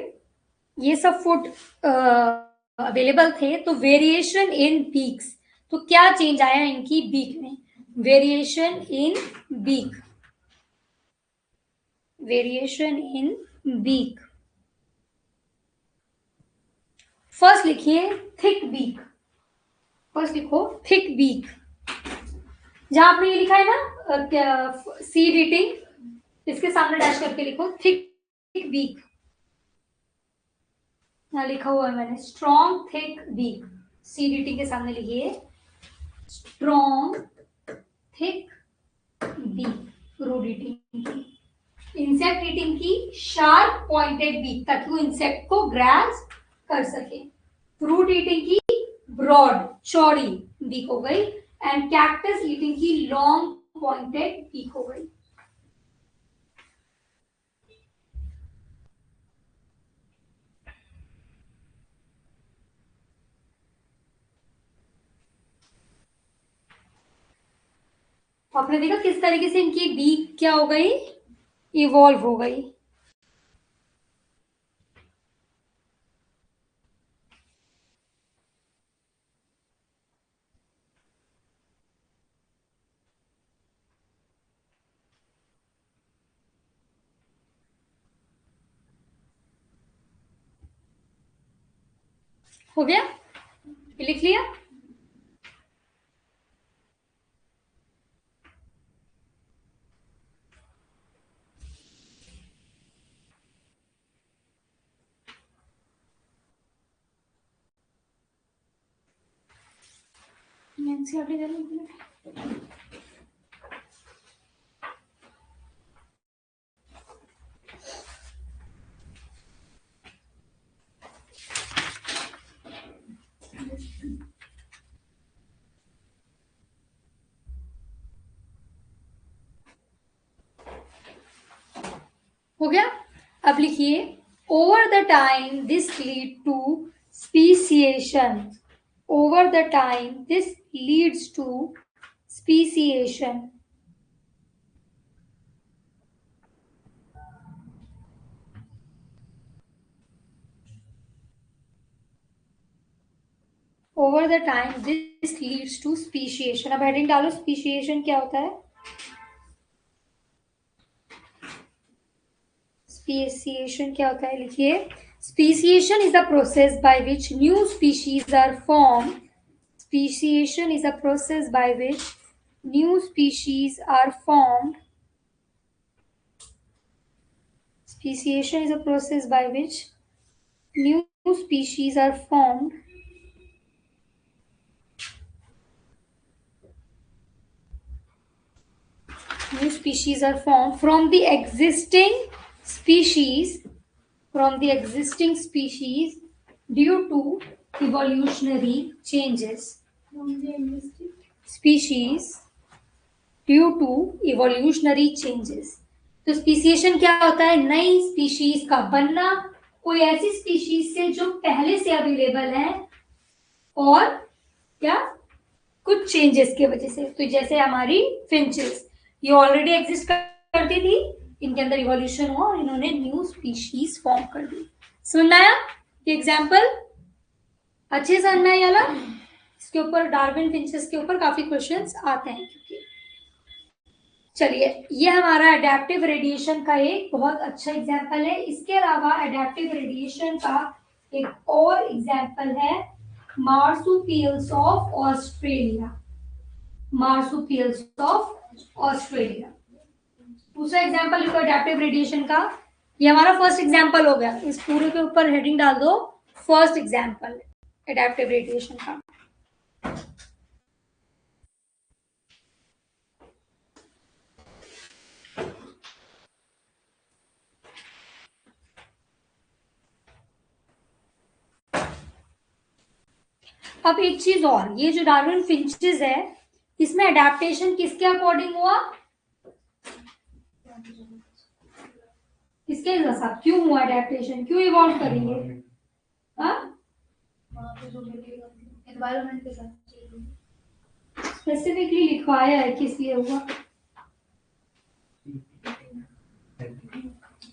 S1: ये सब फूड अवेलेबल थे, तो वेरिएशन इन बीक्स, तो क्या चेंज आया इनकी बीक में। Variation in beak, variation in beak. First लिखिए थिक बीक। फर्स्ट लिखो थिक बीक। जहां आपने ये लिखा है ना सीड ईटिंग, इसके सामने डैश करके लिखो थिक बीक। यहाँ लिखा हुआ है मैंने strong thick beak. Seed eating के सामने लिखिए strong thick beak, root eating की। इंसेक्ट ईटिंग की शार्प पॉइंटेड बीक, ताकि वो इंसेक्ट को ग्रास्प कर सके। फ्रूट ईटिंग की ब्रॉड, चौड़ी बीक हो गई। एंड कैक्टस ईटिंग की लॉन्ग पॉइंटेड बीक हो गई। आपने देखा किस तरीके से इनकी बीक क्या हो गई, इवॉल्व हो गई। हो गया, ये लिख लिया। हो गया। अब लिखिए over the time this lead to speciation. Over the time this leads to speciation. Over the time this leads to speciation. अब हेडिंग डालो स्पीशिएशन क्या होता है। स्पीशिएशन क्या होता है लिखिए speciation is the process by which new species are form. Speciation is a process by which new species are formed. Speciation is a process by which new species are formed from the existing species due to evolutionary changes. Species due to evolutionary changes. तो स्पीसीएशन क्या होता है? नई स्पीशीज का बनना, कोई ऐसी स्पीशीज से जो पहले से अवेलेबल है और क्या कुछ चेंजेस की वजह से. तो जैसे हमारी फिंचेस, ये ऑलरेडी एग्जिस्ट करती थी, इनके अंदर इवोल्यूशन हुआ और इन्होंने न्यू स्पीशीज फॉर्म कर दी. सुनना आया ये एग्जाम्पल? अच्छे से सुनना है याला. इसके ऊपर डार्विन फिंचेस के ऊपर काफी क्वेश्चंस आते हैं. क्योंकि चलिए, ये हमारा अडेप्टिव रेडिएशन का एक बहुत अच्छा एग्जाम्पल है. इसके अलावा अडेप्टिव रेडिएशन का एक और एग्जाम्पल है marsupials of Australia. Marsupials of Australia. दूसरा एग्जाम्पल लिखो अडेप्टिव रेडिएशन का. ये हमारा फर्स्ट एग्जाम्पल हो गया. इस पूरे के ऊपर हेडिंग डाल दो फर्स्ट एग्जाम्पल अडेप्टिव रेडिएशन का. अब एक चीज और, ये जो डार्विन फिंचेस है, इसमें अडेप्टेशन किसके अकॉर्डिंग हुआ? किसके साथ क्यों हुआ अडेप्टेशन? क्यों इवॉल्व करेंगे? एनवायरनमेंट के साथ स्पेसिफिकली लिखवाया है किस लिए हुआ?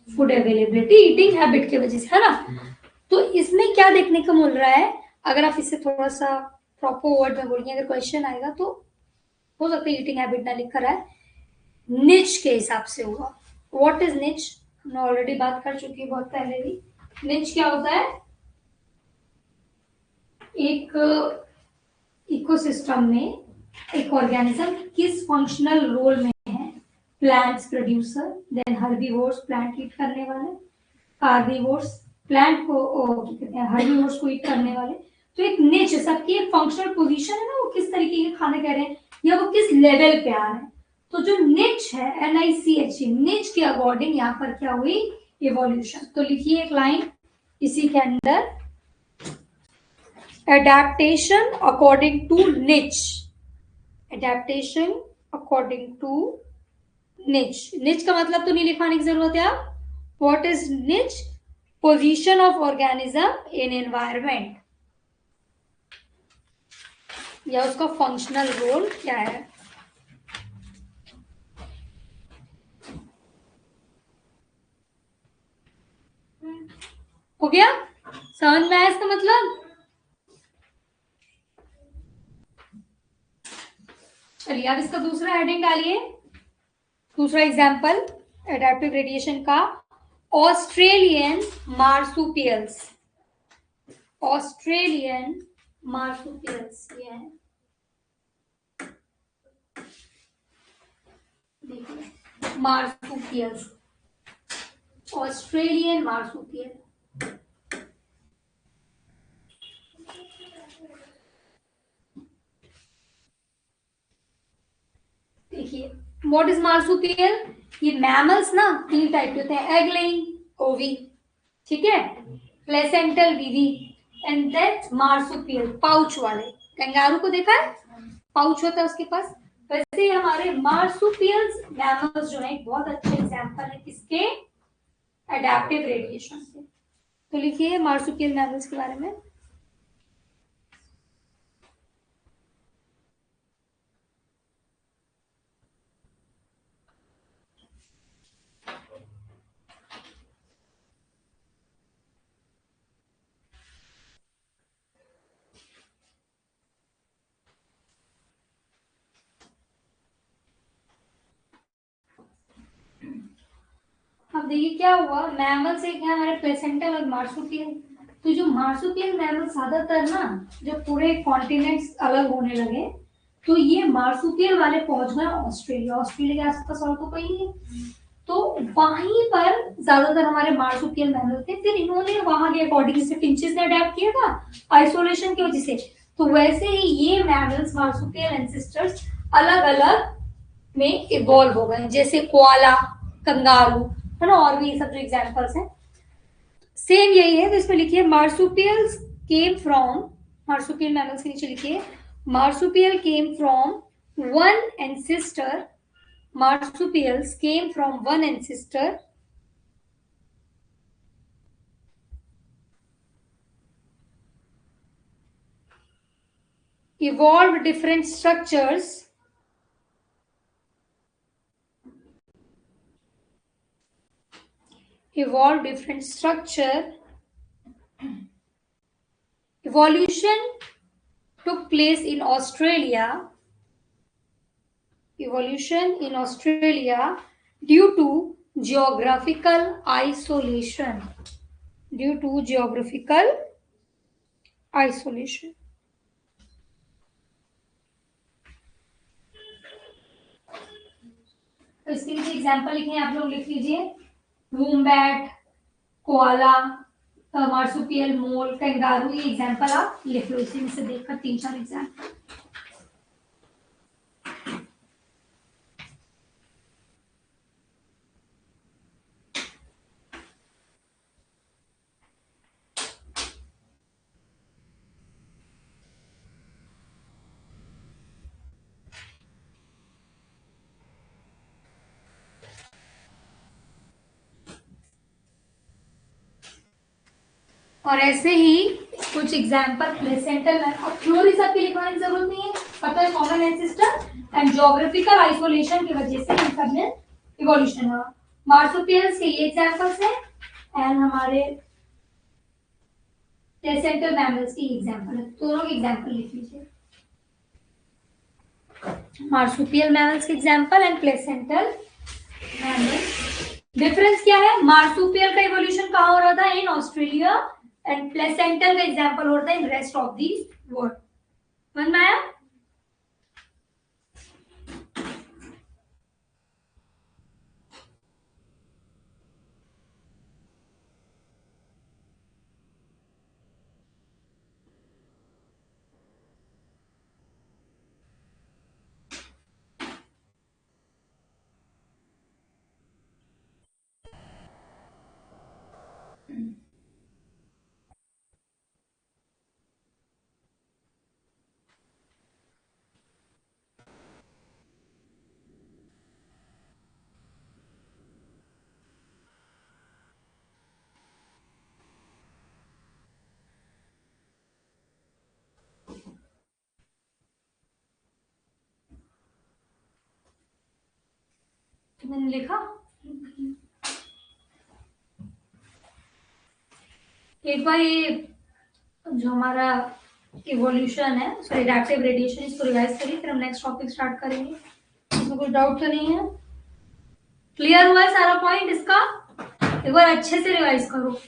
S1: फूड अवेलेबिलिटी, ईटिंग हैबिट की वजह से, है ना. तो इसमें क्या देखने को मिल रहा है? अगर आप इसे थोड़ा सा प्रॉपर वर्ड में बोलिए, अगर क्वेश्चन आएगा तो हो सकता है ईटिंग हैबिट ना लिखा रहा है, निच के हिसाब से हुआ. व्हाट इज निच? हमने ऑलरेडी बात कर चुकी है बहुत पहले भी. निच क्या होता है? एक इकोसिस्टम में एक ऑर्गेनिज्म किस फंक्शनल रोल में है. Plants producer, then herbivores plant eat करने वाले, कार्निवोर्स प्लांट को हर्बीवोर्स को ईट करने वाले. तो एक निच, सबकी एक फंक्शनल पोजीशन है ना, वो किस तरीके के खाने कह रहे हैं या वो किस लेवल पे आ रहे हैं. तो जो निच है, NICH, निच के अकॉर्डिंग यहाँ पर क्या हुई? इवोल्यूशन. तो लिखिए एक लाइन इसी के अंदर, एडेप्टेशन अकॉर्डिंग टू निच. एडेप्टेशन अकॉर्डिंग टू निच. निच का मतलब तो नहीं लिखवाने की जरूरत है. आप व्हाट इज निच? Position of organism in environment, या उसका फंक्शनल रोल क्या है. हो गया? समझ में आया इसका मतलब? चलिए अब इसका दूसरा हेडिंग डालिए. दूसरा एग्जाम्पल एडेप्टिव रेडिएशन का, ऑस्ट्रेलियन मार्सुपियल्स. ऑस्ट्रेलियन मार्सुपियल्स ये है, देखिए मार्सुपियल्स, ऑस्ट्रेलियन मार्सुपियल. देखिए व्हाट इज मार्सुपियल? ये मैमल्स ना 3 टाइप के होते हैं, एग लेइंग, ओवी, ठीक है, placental vivi, and that marsupial pouch वाले. कंगारू को देखा है, पाउच होता है उसके पास. वैसे हमारे मार्सुपियल्स मैमल्स जो है एक बहुत अच्छे एग्जांपल है किसके? एडेप्टिव रेडिएशन के. तो लिखिए मार्सुपियल मैमल्स के बारे में. अब देखिए क्या हुआ, मैमल से क्या हमारे प्लेसेंटल और मार्सुपियल. तो जो मार्सुपियल मैमल ज्यादातर ना, जब पूरे कॉन्टिनेंट्स अलग होने लगे, तो ये मार्सुपियल वाले पहुंच गए ऑस्ट्रेलिया. ऑस्ट्रेलिया के आसपास और तो कोई नहीं है. तो वहीं पर ज्यादातर हमारे मार्सुपियल मैमल थे। फिर इन्होंने वहां के अकॉर्डिंग, जैसे फिंचेस ने अडेप्ट किया था आइसोलेशन की वजह से, तो वैसे ही ये मैमल्स मार्सुपियल एंसेस्टर्स अलग अलग में इवॉल्व हो गए, जैसे कोआला, कंगारू, है ना, और भी सब जो एग्जांपल्स हैं सेम यही है। तो इसमें लिखिए marsupials came from, marsupial mammals के नीचे लिखिए marsupial came from one ancestor, marsupials came from one ancestor evolved different structures evolved different structure evolution took place in Australia, evolution in Australia due to geographical isolation, due to geographical isolation। तो इसके लिए एग्जांपल लिखे आप लोग, लिख लीजिए वूम्बैट, कोआला, मार्सुपियल, मोल, कंगारू, ये एग्जांपल आप लिख लो इसी में से देखकर 3-4 एग्जांपल। और ऐसे ही कुछ एग्जांपल प्लेसेंटल और थ्योरी सबकी लिखवाने की जरूरत नहीं है, पता है common ancestor and geographical isolation की वजह से इन सब में इवोल्यूशन हुआ। मार्सुपियल्स के ये एग्जांपल्स हैं एंड हमारे प्लेसेंटल मैमल्स की एग्जांपल है, दोनों के एग्जांपल लिख लीजिए, मार्सुपियल मैमल्स के example and placental mammals. Difference क्या है, मार्सुपियल का इवोल्यूशन कहाँ हो रहा था, इन ऑस्ट्रेलिया, एंड प्लेसेंटल का एग्जांपल होता है in rest of the world. समझ में आया? मैंने लिखा एक बार ये जो हमारा इवोल्यूशन है, सॉरी एडेप्टिव रेडिएशन, इसको रिवाइज करिए, फिर हम नेक्स्ट टॉपिक स्टार्ट करेंगे। इसमें कोई डाउट तो नहीं है? क्लियर हुआ है सारा पॉइंट इसका? एक बार अच्छे से रिवाइज करो।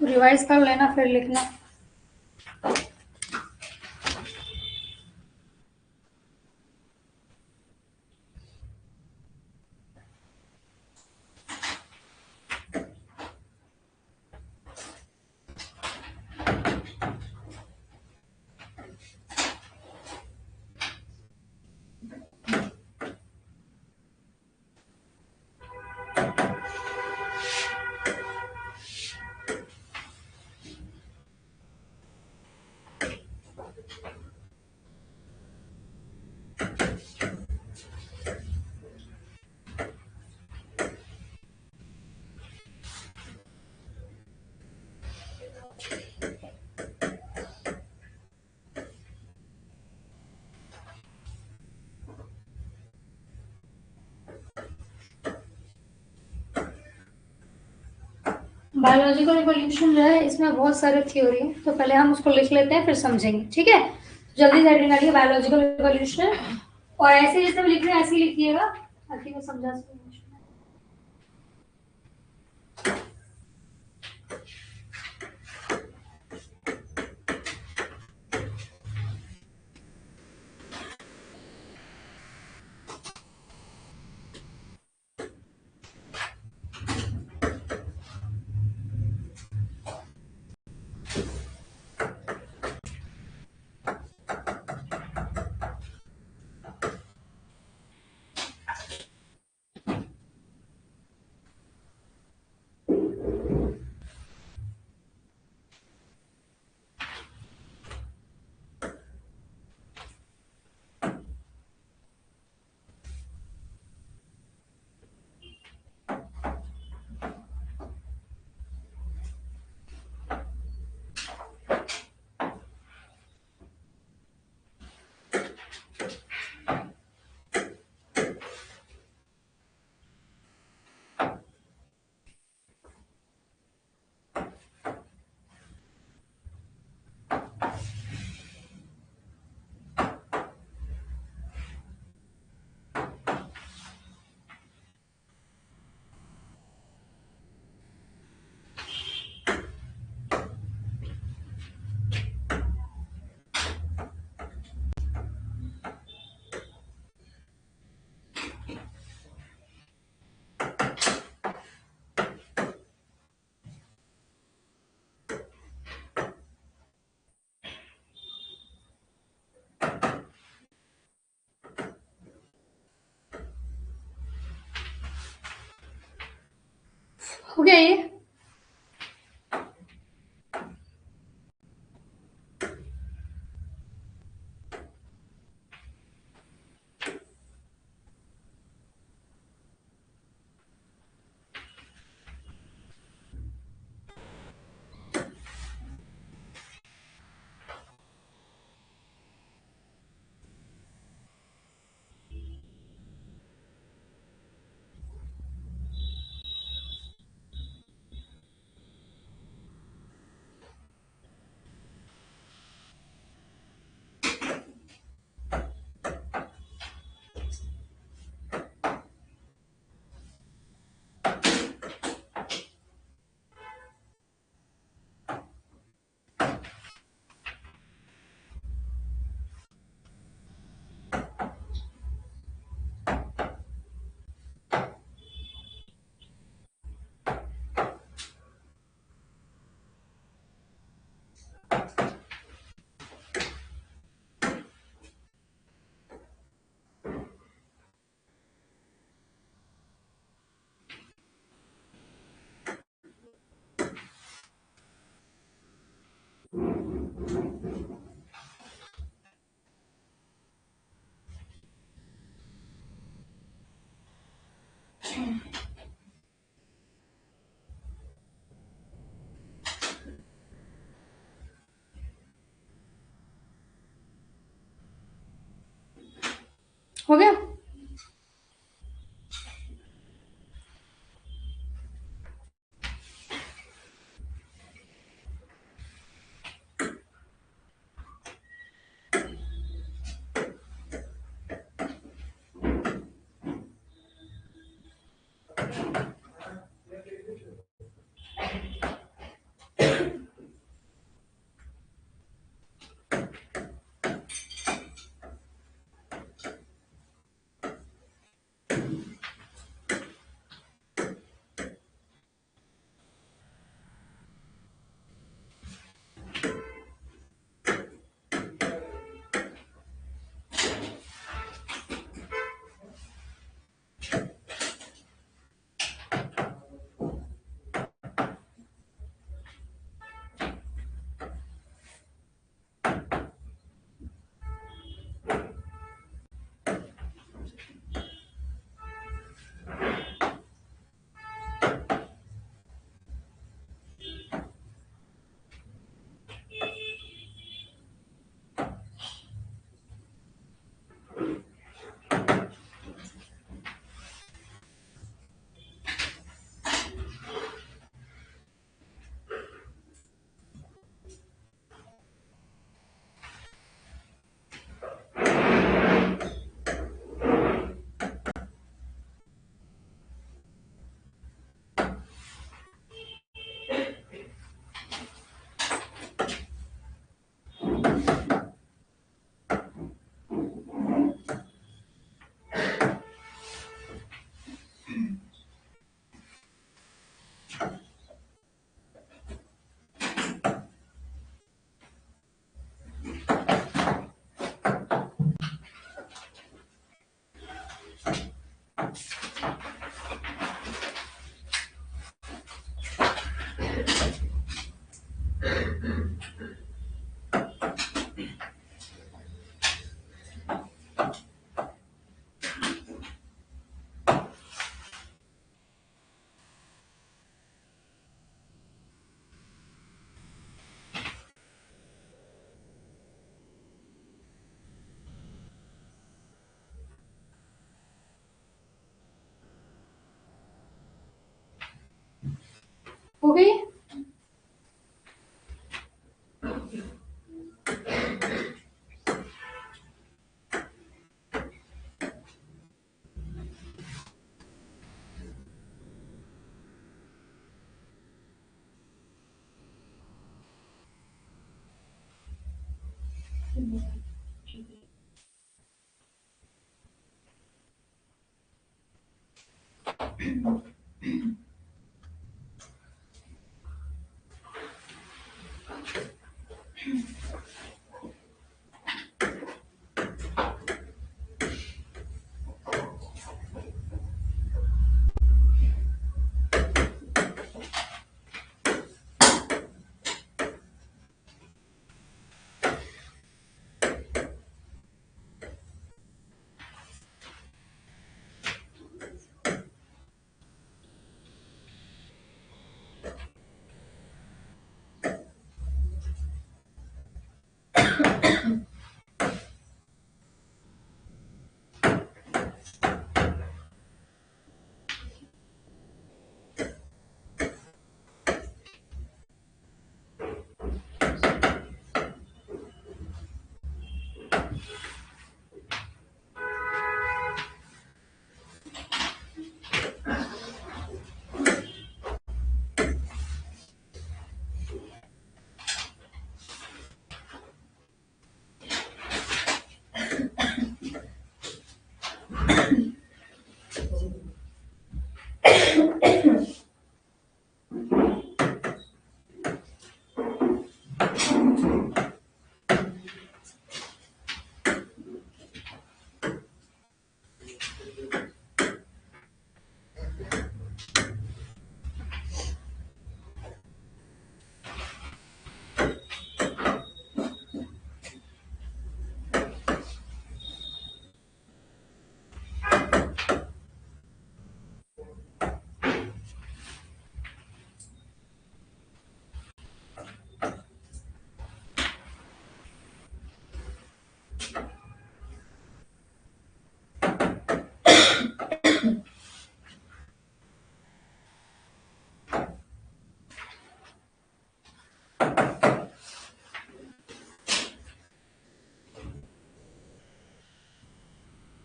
S1: रिवाइज कर लेना फिर लिखना। बायोलॉजिकल इवोल्यूशन जो है इसमें बहुत सारे थ्योरी है, तो पहले हम उसको लिख लेते हैं फिर समझेंगे, ठीक है। जल्दी से हेडिंग डालिए बायोलॉजिकल इवोल्यूशन, और ऐसे जैसे भी लिख रहे हैं ऐसे ही लिखिएगा ताकि मैं समझा सकूँ। हो गया ये? हो गई?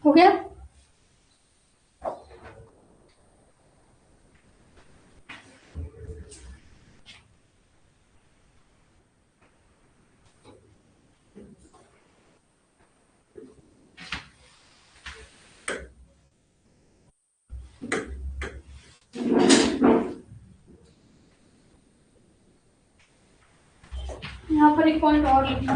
S1: हो गया? यहाँ पर एक पॉइंट और लिखना।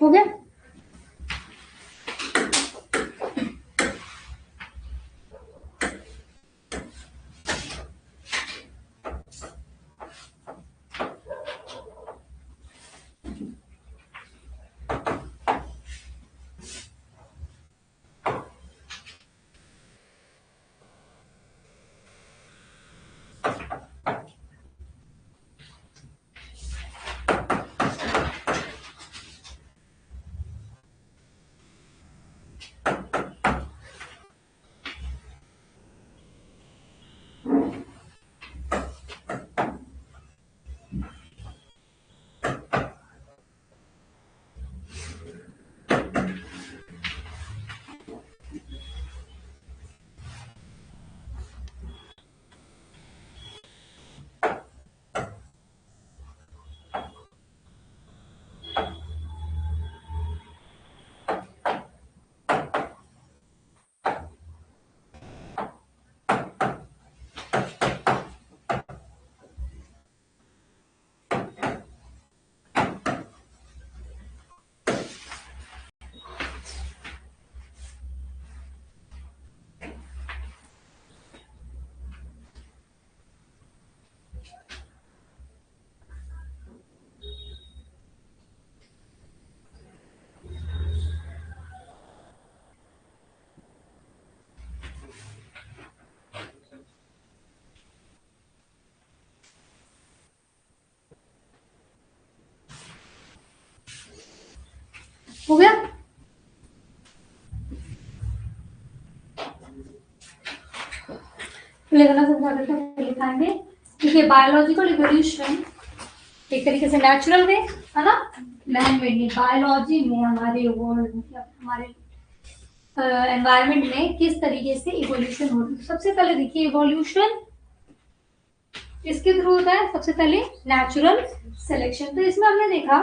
S1: हो गया? लिखना समझा देते हैं, लिखाएंगे। देखिए बायोलॉजिकल इवोल्यूशन एक तरीके से नेचुरल वे है ना, मैन मेड नहीं। बायोलॉजी में हमारे वर्ल्ड मतलब हमारे एनवायरनमेंट में किस तरीके से इवोल्यूशन हो रही है। सबसे पहले देखिए इवोल्यूशन इसके थ्रू होता है, सबसे पहले नेचुरल सिलेक्शन। तो इसमें हमने देखा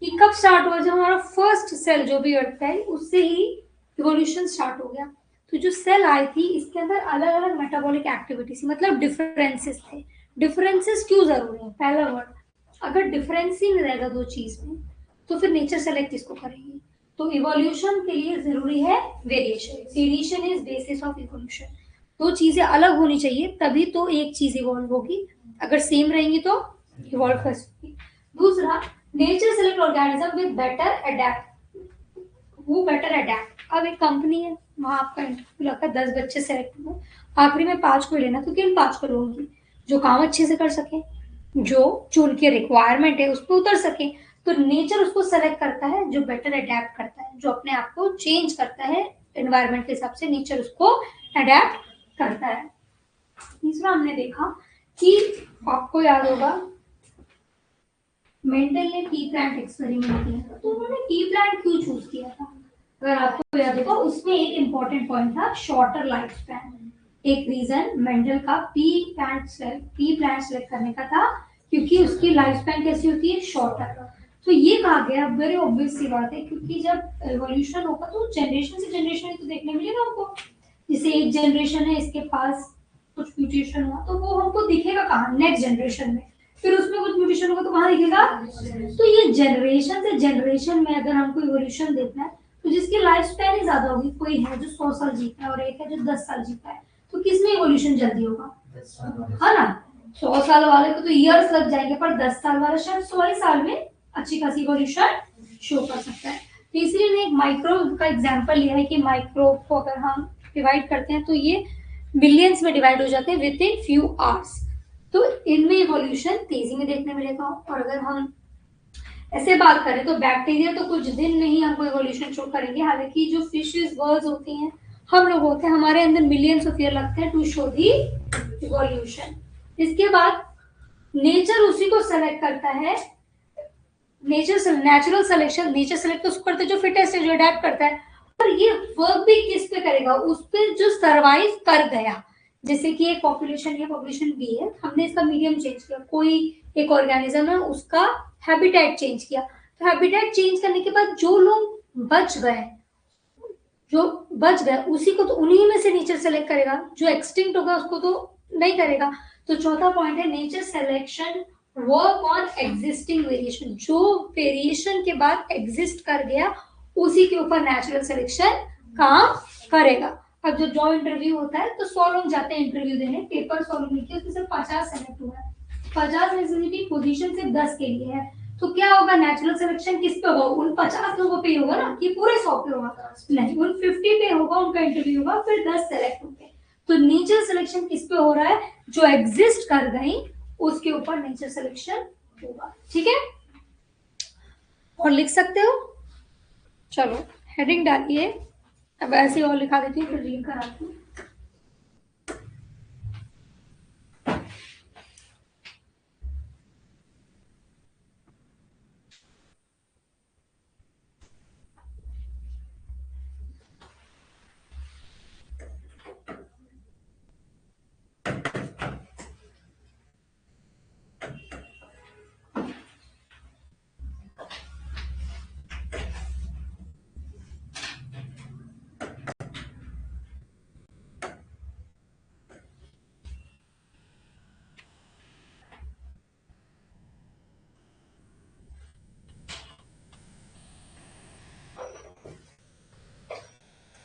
S1: कि कब स्टार्ट हुआ, जब हमारा फर्स्ट सेल जो भी अर्थ है उससे ही इवोल्यूशन स्टार्ट हो गया। तो जो सेल आई थी इसके अंदर अलग अलग मेटाबॉलिक एक्टिविटीज, मतलब डिफरेंसेस थे। डिफरेंसेस क्यों जरूरी है? पहला वर्ड, अगर डिफरेंस ही नहीं रहेगा दो चीज में तो फिर नेचर सेलेक्ट किसको करेगी? तो इवोल्यूशन के लिए जरूरी है variation. Variation is basis of evolution. दो चीजें अलग होनी चाहिए तभी तो एक चीज इवॉल्व होगी, अगर सेम रहेंगी तो इवॉल्व कर सकती। दूसरा, nature select organism with better adapt, वो बेटर अडेप्ट। अब एक कंपनी है, वहां आपका इंटरव्यू लगा 10 बच्चे सेलेक्ट हुए, आखिरी में 5 को लेना, तो किन 5 को लोगे? जो काम अच्छे से कर सके, जो जो उनकी रिक्वायरमेंट है उस पर उतर सके। तो नेचर उसको सेलेक्ट करता है जो बेटर अडेप्ट करता है, जो अपने आप को चेंज करता है एनवायरनमेंट के हिसाब से, नेचर उसको अडेप्ट करता है। तीसरा हमने देखा कि आपको याद होगा मेंडल ने टी प्लांट एक्सपेरिमेंट किया, तो उन्होंने टी प्लांट क्यों चूज किया था? अगर आपको याद होगा उसमें एक इंपॉर्टेंट पॉइंट था शॉर्टर लाइफ स्पैन। एक रीजन मेंडल का पी प्लांट सेलेक्ट करने का था क्योंकि उसकी लाइफ स्पैन कैसी होती है? शॉर्टर। तो ये कहा गया, वेरी ऑब्वियस सी बात है, क्योंकि जब एवोल्यूशन होगा तो जनरेशन से जनरेशन तो देखने मिलेगा हमको। जैसे एक जनरेशन है इसके पास कुछ म्यूटेशन हुआ तो वो हमको दिखेगा कहाँ? नेक्स्ट जनरेशन में। फिर उसमें कुछ म्यूटेशन होगा तो कहाँ दिखेगा? तो ये जनरेशन से जनरेशन में अगर हमको इवोल्यूशन देखना है तो जिसकी लाइफ स्पैन ही ज्यादा होगी, कोई है जो 100 साल जीता है और एक है जो 10 साल जीता है, तो किसमें इवोल्यूशन जल्दी होगा? है ना? 100 साल वाले को तो ईयर्स लग जाएंगे, पर 10 साल वाला शायद 100 ही साल में अच्छी खासी इवोल्यूशन शो कर सकता है। तो इसलिए मैं एक माइक्रोब का एग्जांपल लिया है कि माइक्रोब को अगर हम डिवाइड करते हैं तो ये मिलियंस में डिवाइड हो जाते हैं विद इन फ्यू आवर्स। तो इनमें इवोल्यूशन तेजी में देखने मिलेगा। और अगर हम ऐसे बात करें तो बैक्टीरिया तो कुछ दिन में ही हमको इवोल्यूशन शो करेंगे, हालांकि जो फिशेस बर्ड्स होती हैं, हम लोग होते हैं, हमारे अंदर मिलियंस ऑफ ईयर लगते हैं टू शो दी इवोल्यूशन। इसके बाद नेचर उसी को सेलेक्ट करता है, नेचुरल सिलेक्शन। नेचर सेलेक्ट तो उसको करता है जो फिटेस्ट है, जो अडेप्ट करता है, और ये वर्क भी किस पे करेगा? उस पे जो सरवाइव कर गया। जैसे कि एक पॉपुलेशन है, पॉपुलेशन बी है, हमने इसका मीडियम चेंज किया, कोई एक ऑर्गेनिज्म है उसका हैबिटेट चेंज किया, तो हैबिटेट चेंज करने के बाद जो लोग बच गए उसी को तो उन्हीं में से नेचर सेलेक्ट करेगा, जो एक्सटिंक्ट होगा उसको तो नहीं करेगा। तो चौथा पॉइंट है nature selection work on existing variation, जो वेरिएशन के बाद एग्जिस्ट कर गया उसी के ऊपर नेचुरल सिलेक्शन काम करेगा। अब जब जॉब इंटरव्यू होता है तो 100 लोग जाते हैं इंटरव्यू देने, पेपर 100 लोग लिखे, उसमें सिर्फ 50 सेलेक्ट हुआ है, 50 में से पोजीशन सिर्फ 10 के लिए है, तो क्या होगा? नेचुरल सिलेक्शन किस पे होगा? उन 50 लोगों पे होगा ना, कि पूरे 100 पे होगा? नहीं, उन 50 पे होगा, उनका इंटरव्यू होगा, फिर 10 सेलेक्ट होंगे। तो नेचर सिलेक्शन किस पे हो रहा है? जो एग्जिस्ट कर गई उसके ऊपर नेचर सिलेक्शन होगा। ठीक है, और लिख सकते हो। चलो हेडिंग डालिए, अब ऐसे और लिखा देती हूँ फिर रीड कराती हूँ।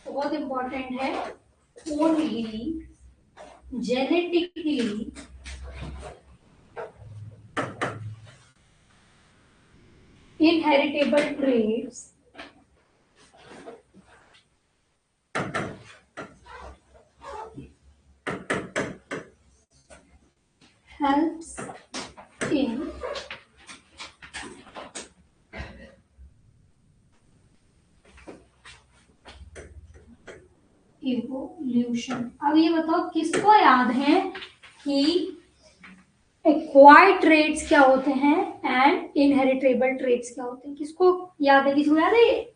S1: बहुत इंपॉर्टेंट है, only genetically inheritable traits helps in evolution. अब ये बताओ किसको याद है कि एक्वायर्ड ट्रेड्स क्या होते हैं एंड इनहेरिटेबल ट्रेड्स क्या होते हैं? किसको याद है? किसको याद है ये?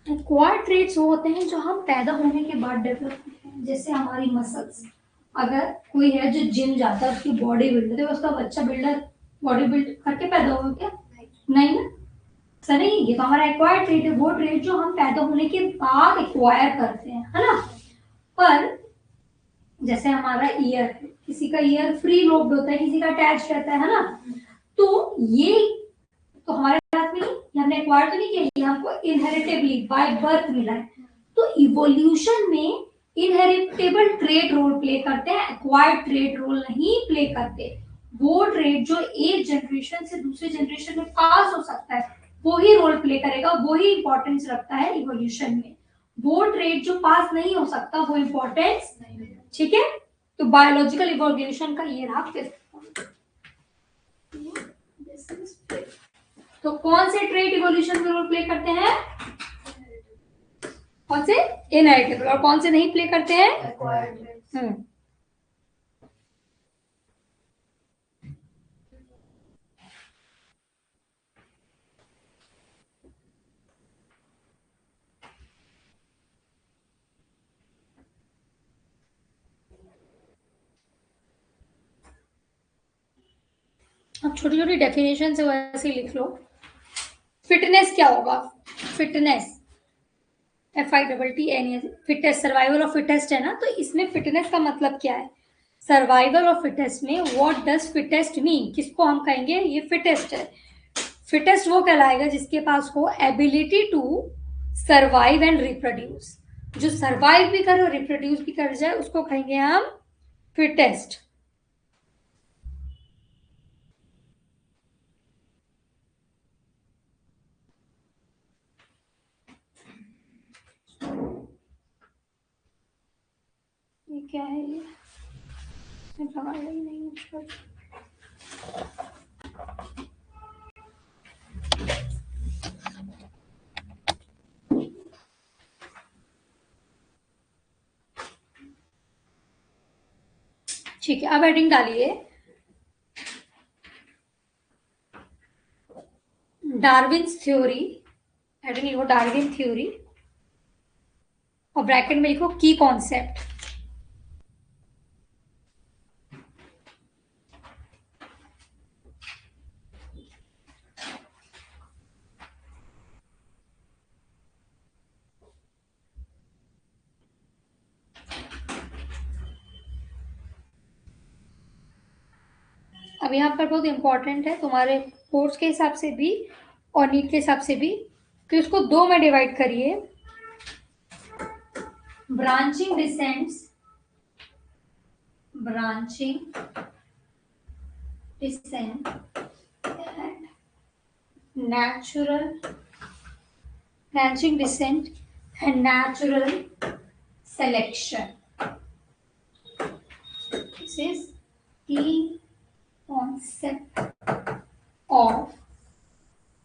S1: एक्वायर्ड ट्रेड्स वो होते हैं जो हम पैदा होने के बाद डेवलप होते हैं, जैसे हमारी मसल्स। अगर कोई है जो जिम जाता है, उसकी बॉडी बिल्डर है, उसका बच्चा बिल्डर बॉडी बिल्ड करके पैदा होगा क्या? नहीं ना, ऐसा नहीं। ये तो हमारा एक्वायर्ड ट्रेड है, वो ट्रेड जो हम पैदा होने के बाद एक्वायर करते हैं, है ना। पर जैसे हमारा ईयर है, किसी का ईयर फ्री लोब्ड होता है, किसी का अटैच रहता है ना। तो ये तो हमारे हाथ में नहीं, हमने एक्वायर तो नहीं किया, ये हमको इनहेरिटेबली बाय बर्थ मिला है। तो इवोल्यूशन में इनहेरिटेबल ट्रेड रोल प्ले करते हैं, एक्वायर्ड ट्रेड रोल नहीं प्ले करते। वो ट्रेड जो एक जनरेशन से दूसरे जनरेशन में पास हो सकता है, वो ही रोल प्ले करेगा, वो ही इंपॉर्टेंस रखता है इवोल्यूशन में। वो ट्रेड जो पास नहीं हो सकता, वो इंपॉर्टेंस नहीं। ठीक है, तो बायोलॉजिकल इवोल्यूशन का ये रहा फिफ्थ। तो कौन से ट्रेड इवोल्यूशन में रोल प्ले करते हैं? कौन से? इनहेरिटेबल। और कौन से नहीं प्ले करते हैं? अब छोटी छोटी डेफिनेशन से वैसे ही लिख लो। फिटनेस क्या होगा? Fitness FITTNES, fittest, survival of fittest है ना। तो इसमें फिटनेस का मतलब क्या है? सर्वाइवल ऑफ फिटेस्ट में व्हाट डज फिटेस्ट मीन? किसको हम कहेंगे ये फिटेस्ट है? फिटेस्ट वो कहलाएगा जिसके पास हो ability to survive and reproduce. जो सर्वाइव भी करे और रिप्रोड्यूस भी कर जाए, उसको कहेंगे हम फिटेस्ट। ये क्या है? ये नहीं है। ठीक है, अब हेडिंग डालिए डार्विन्स थ्योरी। हेडिंग लिखो डार्विन थ्योरी और ब्रैकेट में लिखो की कॉन्सेप्ट। अब यहाँ पर बहुत इंपॉर्टेंट है तुम्हारे कोर्स के हिसाब से भी और नीट के हिसाब से भी, तो इसको दो में डिवाइड करिए। Branching descents, branching descent and natural, branching descent and natural selection. This is the concept of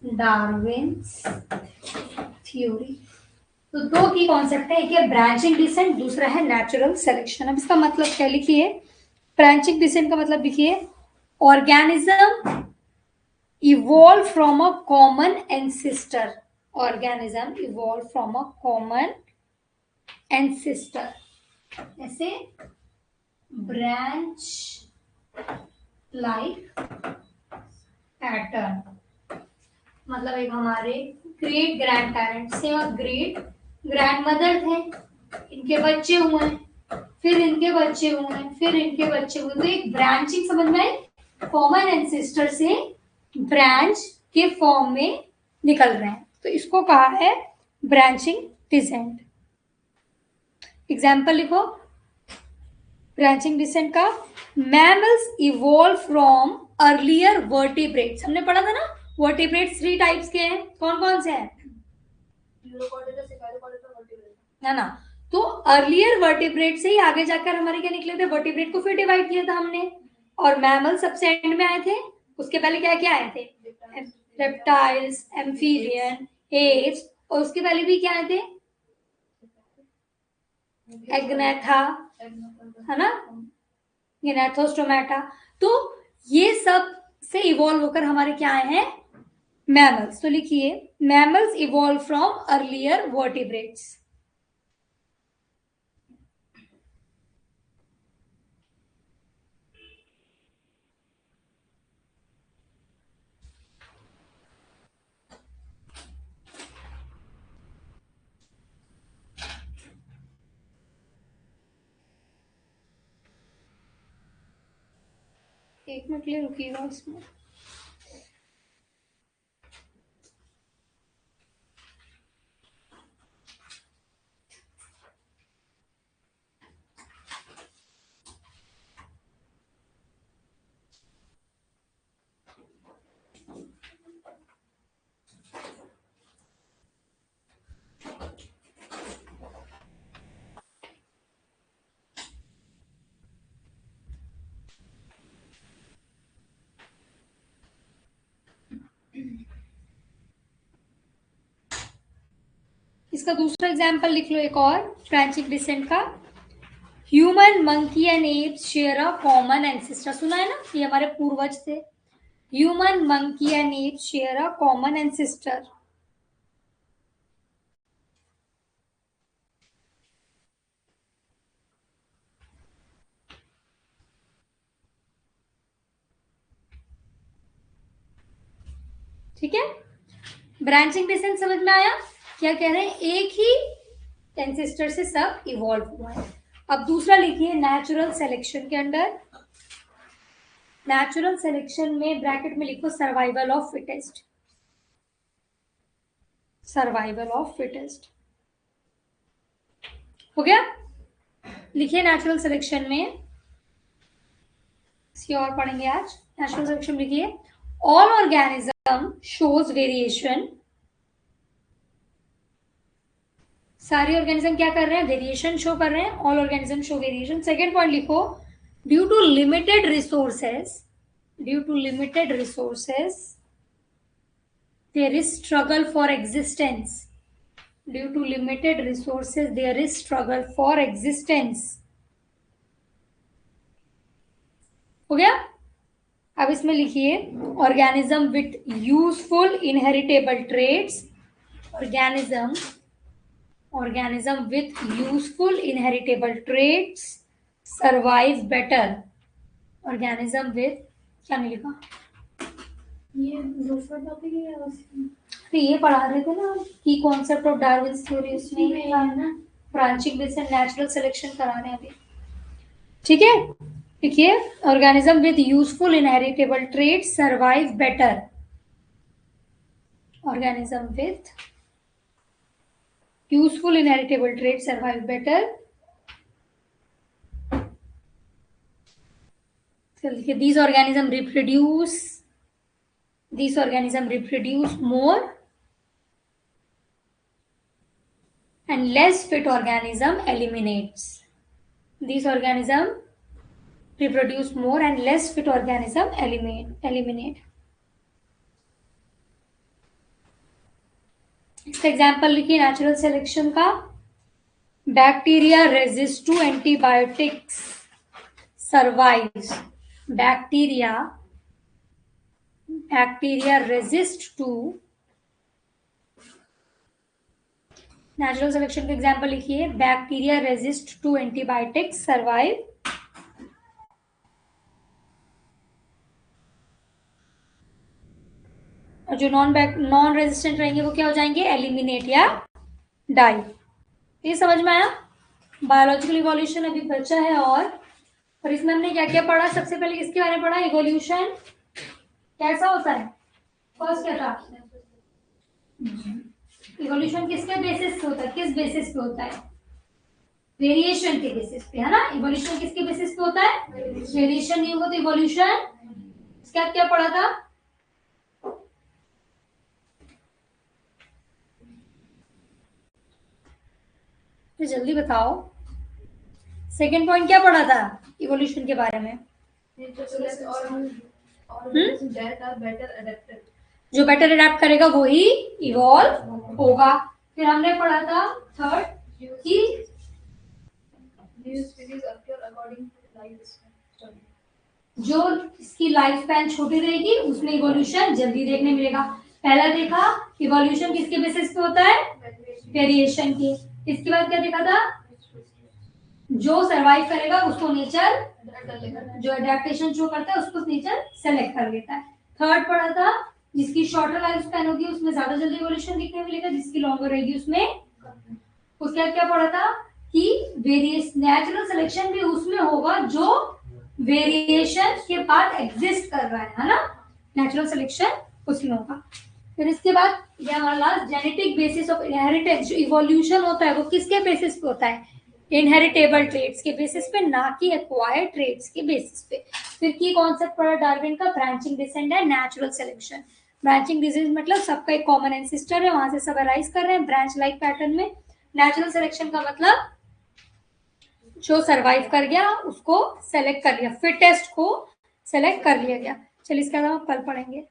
S1: Darwin's theory. तो दो की कॉन्सेप्ट है, एक है ब्रांचिंग डिसेंट, दूसरा है नेचुरल सिलेक्शन। अब इसका मतलब क्या लिखिए? ब्रांचिंग डिसेंट का मतलब लिखिए organism evolve from a common ancestor. Organism evolve from a common ancestor. ऐसे ब्रांच लाइक पैटर्न, मतलब एक हमारे ग्रेट ग्रैंड पेरेंट्स थे और ग्रेट ग्रैंड मदर थे, इनके बच्चे हुए, फिर इनके बच्चे हुए, फिर इनके बच्चे हुए। तो एक ब्रांचिंग समझ में आई, कॉमन एंसेस्टर से ब्रांच के फॉर्म में निकल रहे हैं, तो इसको कहा है ब्रांचिंग डिसेंट। एग्जाम्पल लिखो ब्रांचिंग डिसेंट का। Mammals evolve from earlier vertebrates. हमने पढ़ा था ना, वर्टिब्रेट्स 3 टाइप्स के हैं। कौन कौन से हैं? है ना। तो अर्लियर वर्टिब्रेट से ही आगे जाकर हमारे क्या निकले थे, वर्टिब्रेट को फिर डिवाइड किया था हमने, और मैमल सबसे एंड में आए थे। उसके पहले क्या क्या आए थे, रेप्टाइल्स, एम्फीबियन, एप्स, और उसके पहले भी क्या आए थे, एग्नेथा, है ना, गिनेथोस्टोमेटा। तो ये सब से इवॉल्व होकर हमारे क्या आए हैं, मैमल्स। तो लिखिए mammals evolve from earlier vertebrates. एक मिनट के लिए रुकिएगा उसमें। इसका दूसरा एग्जाम्पल लिख लो एक और ब्रांचिंग डिसेंट का। Human, monkey and apps share a common ancestor. सुना है ना, ये हमारे पूर्वज थे। Human, monkey and apps share a common ancestor. ठीक है, ब्रांचिंग डिसेंट समझ में आया। क्या कह रहे हैं, एक ही एंसेस्टर से सब इवॉल्व हुआ है। अब दूसरा लिखिए नेचुरल सिलेक्शन के अंडर। नेचुरल सिलेक्शन में ब्रैकेट में लिखो survival of fittest. Survival of fittest हो गया। लिखिए नेचुरल सिलेक्शन में, इसकी और पढ़ेंगे आज। नेचुरल सिलेक्शन लिखिए ऑल ऑर्गेनिज्म शोज वेरिएशन। सारे ऑर्गेनिज्म क्या कर रहे हैं, वेरिएशन शो कर रहे हैं। All organism show variation. Second point लिखो due to limited resources, due to limited resources there is struggle for existence. Due to limited resources there is struggle for existence. हो गया। अब इसमें लिखिए organism with useful inheritable traits. Organism, organism with useful inheritable traits survive better। organism with, क्या नहीं लिखा,
S2: ये दूसरा टॉपिक है उसमें?
S1: तो ये पढ़ा रहे थे ना की कॉन्सेप्ट ऑफ डार्विन्स थ्योरी, उसमें
S2: है ना,
S1: ब्रांचिंग डिसेंट, नेचुरल सिलेक्शन करा रहे हैं अभी। ठीक है, देखिए organism with useful inheritable traits survive better. Organism with useful inheritable traits survive better। These organisms reproduce more, and less fit organism eliminates। These organisms reproduce more and less fit organism eliminate। इसका एग्जाम्पल लिखिए नेचुरल सिलेक्शन का। Bacteria resist to antibiotics survives। Bacteria resist to, natural selection का एग्जाम्पल लिखिए bacteria resist to antibiotics survive. और जो नॉन रेजिस्टेंट रहेंगे वो क्या हो जाएंगे, एलिमिनेट या डाई। ये समझ में आया। बायोलॉजिकल इवोल्यूशन अभी बचा है और इसमें हमने क्या क्या पढ़ा। सबसे पहले किसके बारे में पढ़ा, इवोल्यूशन कैसा होता है। फर्स्ट क्या था, इवोल्यूशन किसके बेसिस पे होता है, किस बेसिस पे होता है, वेरिएशन के बेसिस पे, है ना। इवोल्यूशन किसके बेसिस पे होता है, वेरिएशन नहीं होगा तो इवोल्यूशन। इसके बाद क्या पढ़ा था, तो जल्दी बताओ, सेकेंड पॉइंट क्या पढ़ा था इवोल्यूशन के बारे में? जो बेटर अडेप्ट करेगा वो ही इवॉल्व होगा। फिर हमने पढ़ा था थर्ड कि जो इसकी लाइफ स्पैन छोटी रहेगी उसमें इवोल्यूशन जल्दी देखने मिलेगा। पहला देखा इवोल्यूशन किसके बेसिस पे होता है? वेरिएशन के। इसके बाद क्या देखा था? जो सरवाइव करेगा उसको नेचर, जो अडेप्टेशन शो करता है उसको नेचर सेलेक्ट कर लेता है। थर्ड पढ़ा था जिसकी शॉर्टर लाइफ स्पैन होगी उसमें ज्यादा जल्दी इवोल्यूशन देखने मिलेगा, जिसकी लॉन्गर रहेगी उसमें। उसके बाद क्या पढ़ा था कि वेरिएस नेचुरल सिलेक्शन भी उसमें होगा जो वेरिएशन के बाद एग्जिस्ट कर रहा है ना, नेचुरल सिलेक्शन उसमें होगा। फिर इसके बाद ये हमारा last genetic basis of inheritance. जो इवोल्यूशन होता है वो किसके बेसिस पे होता है? इनहेरिटेबल ट्रेड्स के बेसिस पे, ना कि एक्वायर्ड ट्रेड्स के बेसिस पे। फिर की कॉन्सेप्ट पढ़ा डार्विन का, ब्रांचिंग डिसेंड है नेचुरल सिलेक्शन। ब्रांचिंग डिसीज मतलब सबका एक कॉमन एंसेस्टर है, वहां से सब अराइज कर रहे हैं ब्रांच लाइक पैटर्न में। नेचुरल सिलेक्शन का मतलब जो सरवाइव कर गया उसको सेलेक्ट कर लिया, फिटेस्ट को सेलेक्ट कर लिया गया। चलिए इसके बाद हम कल पढ़ेंगे।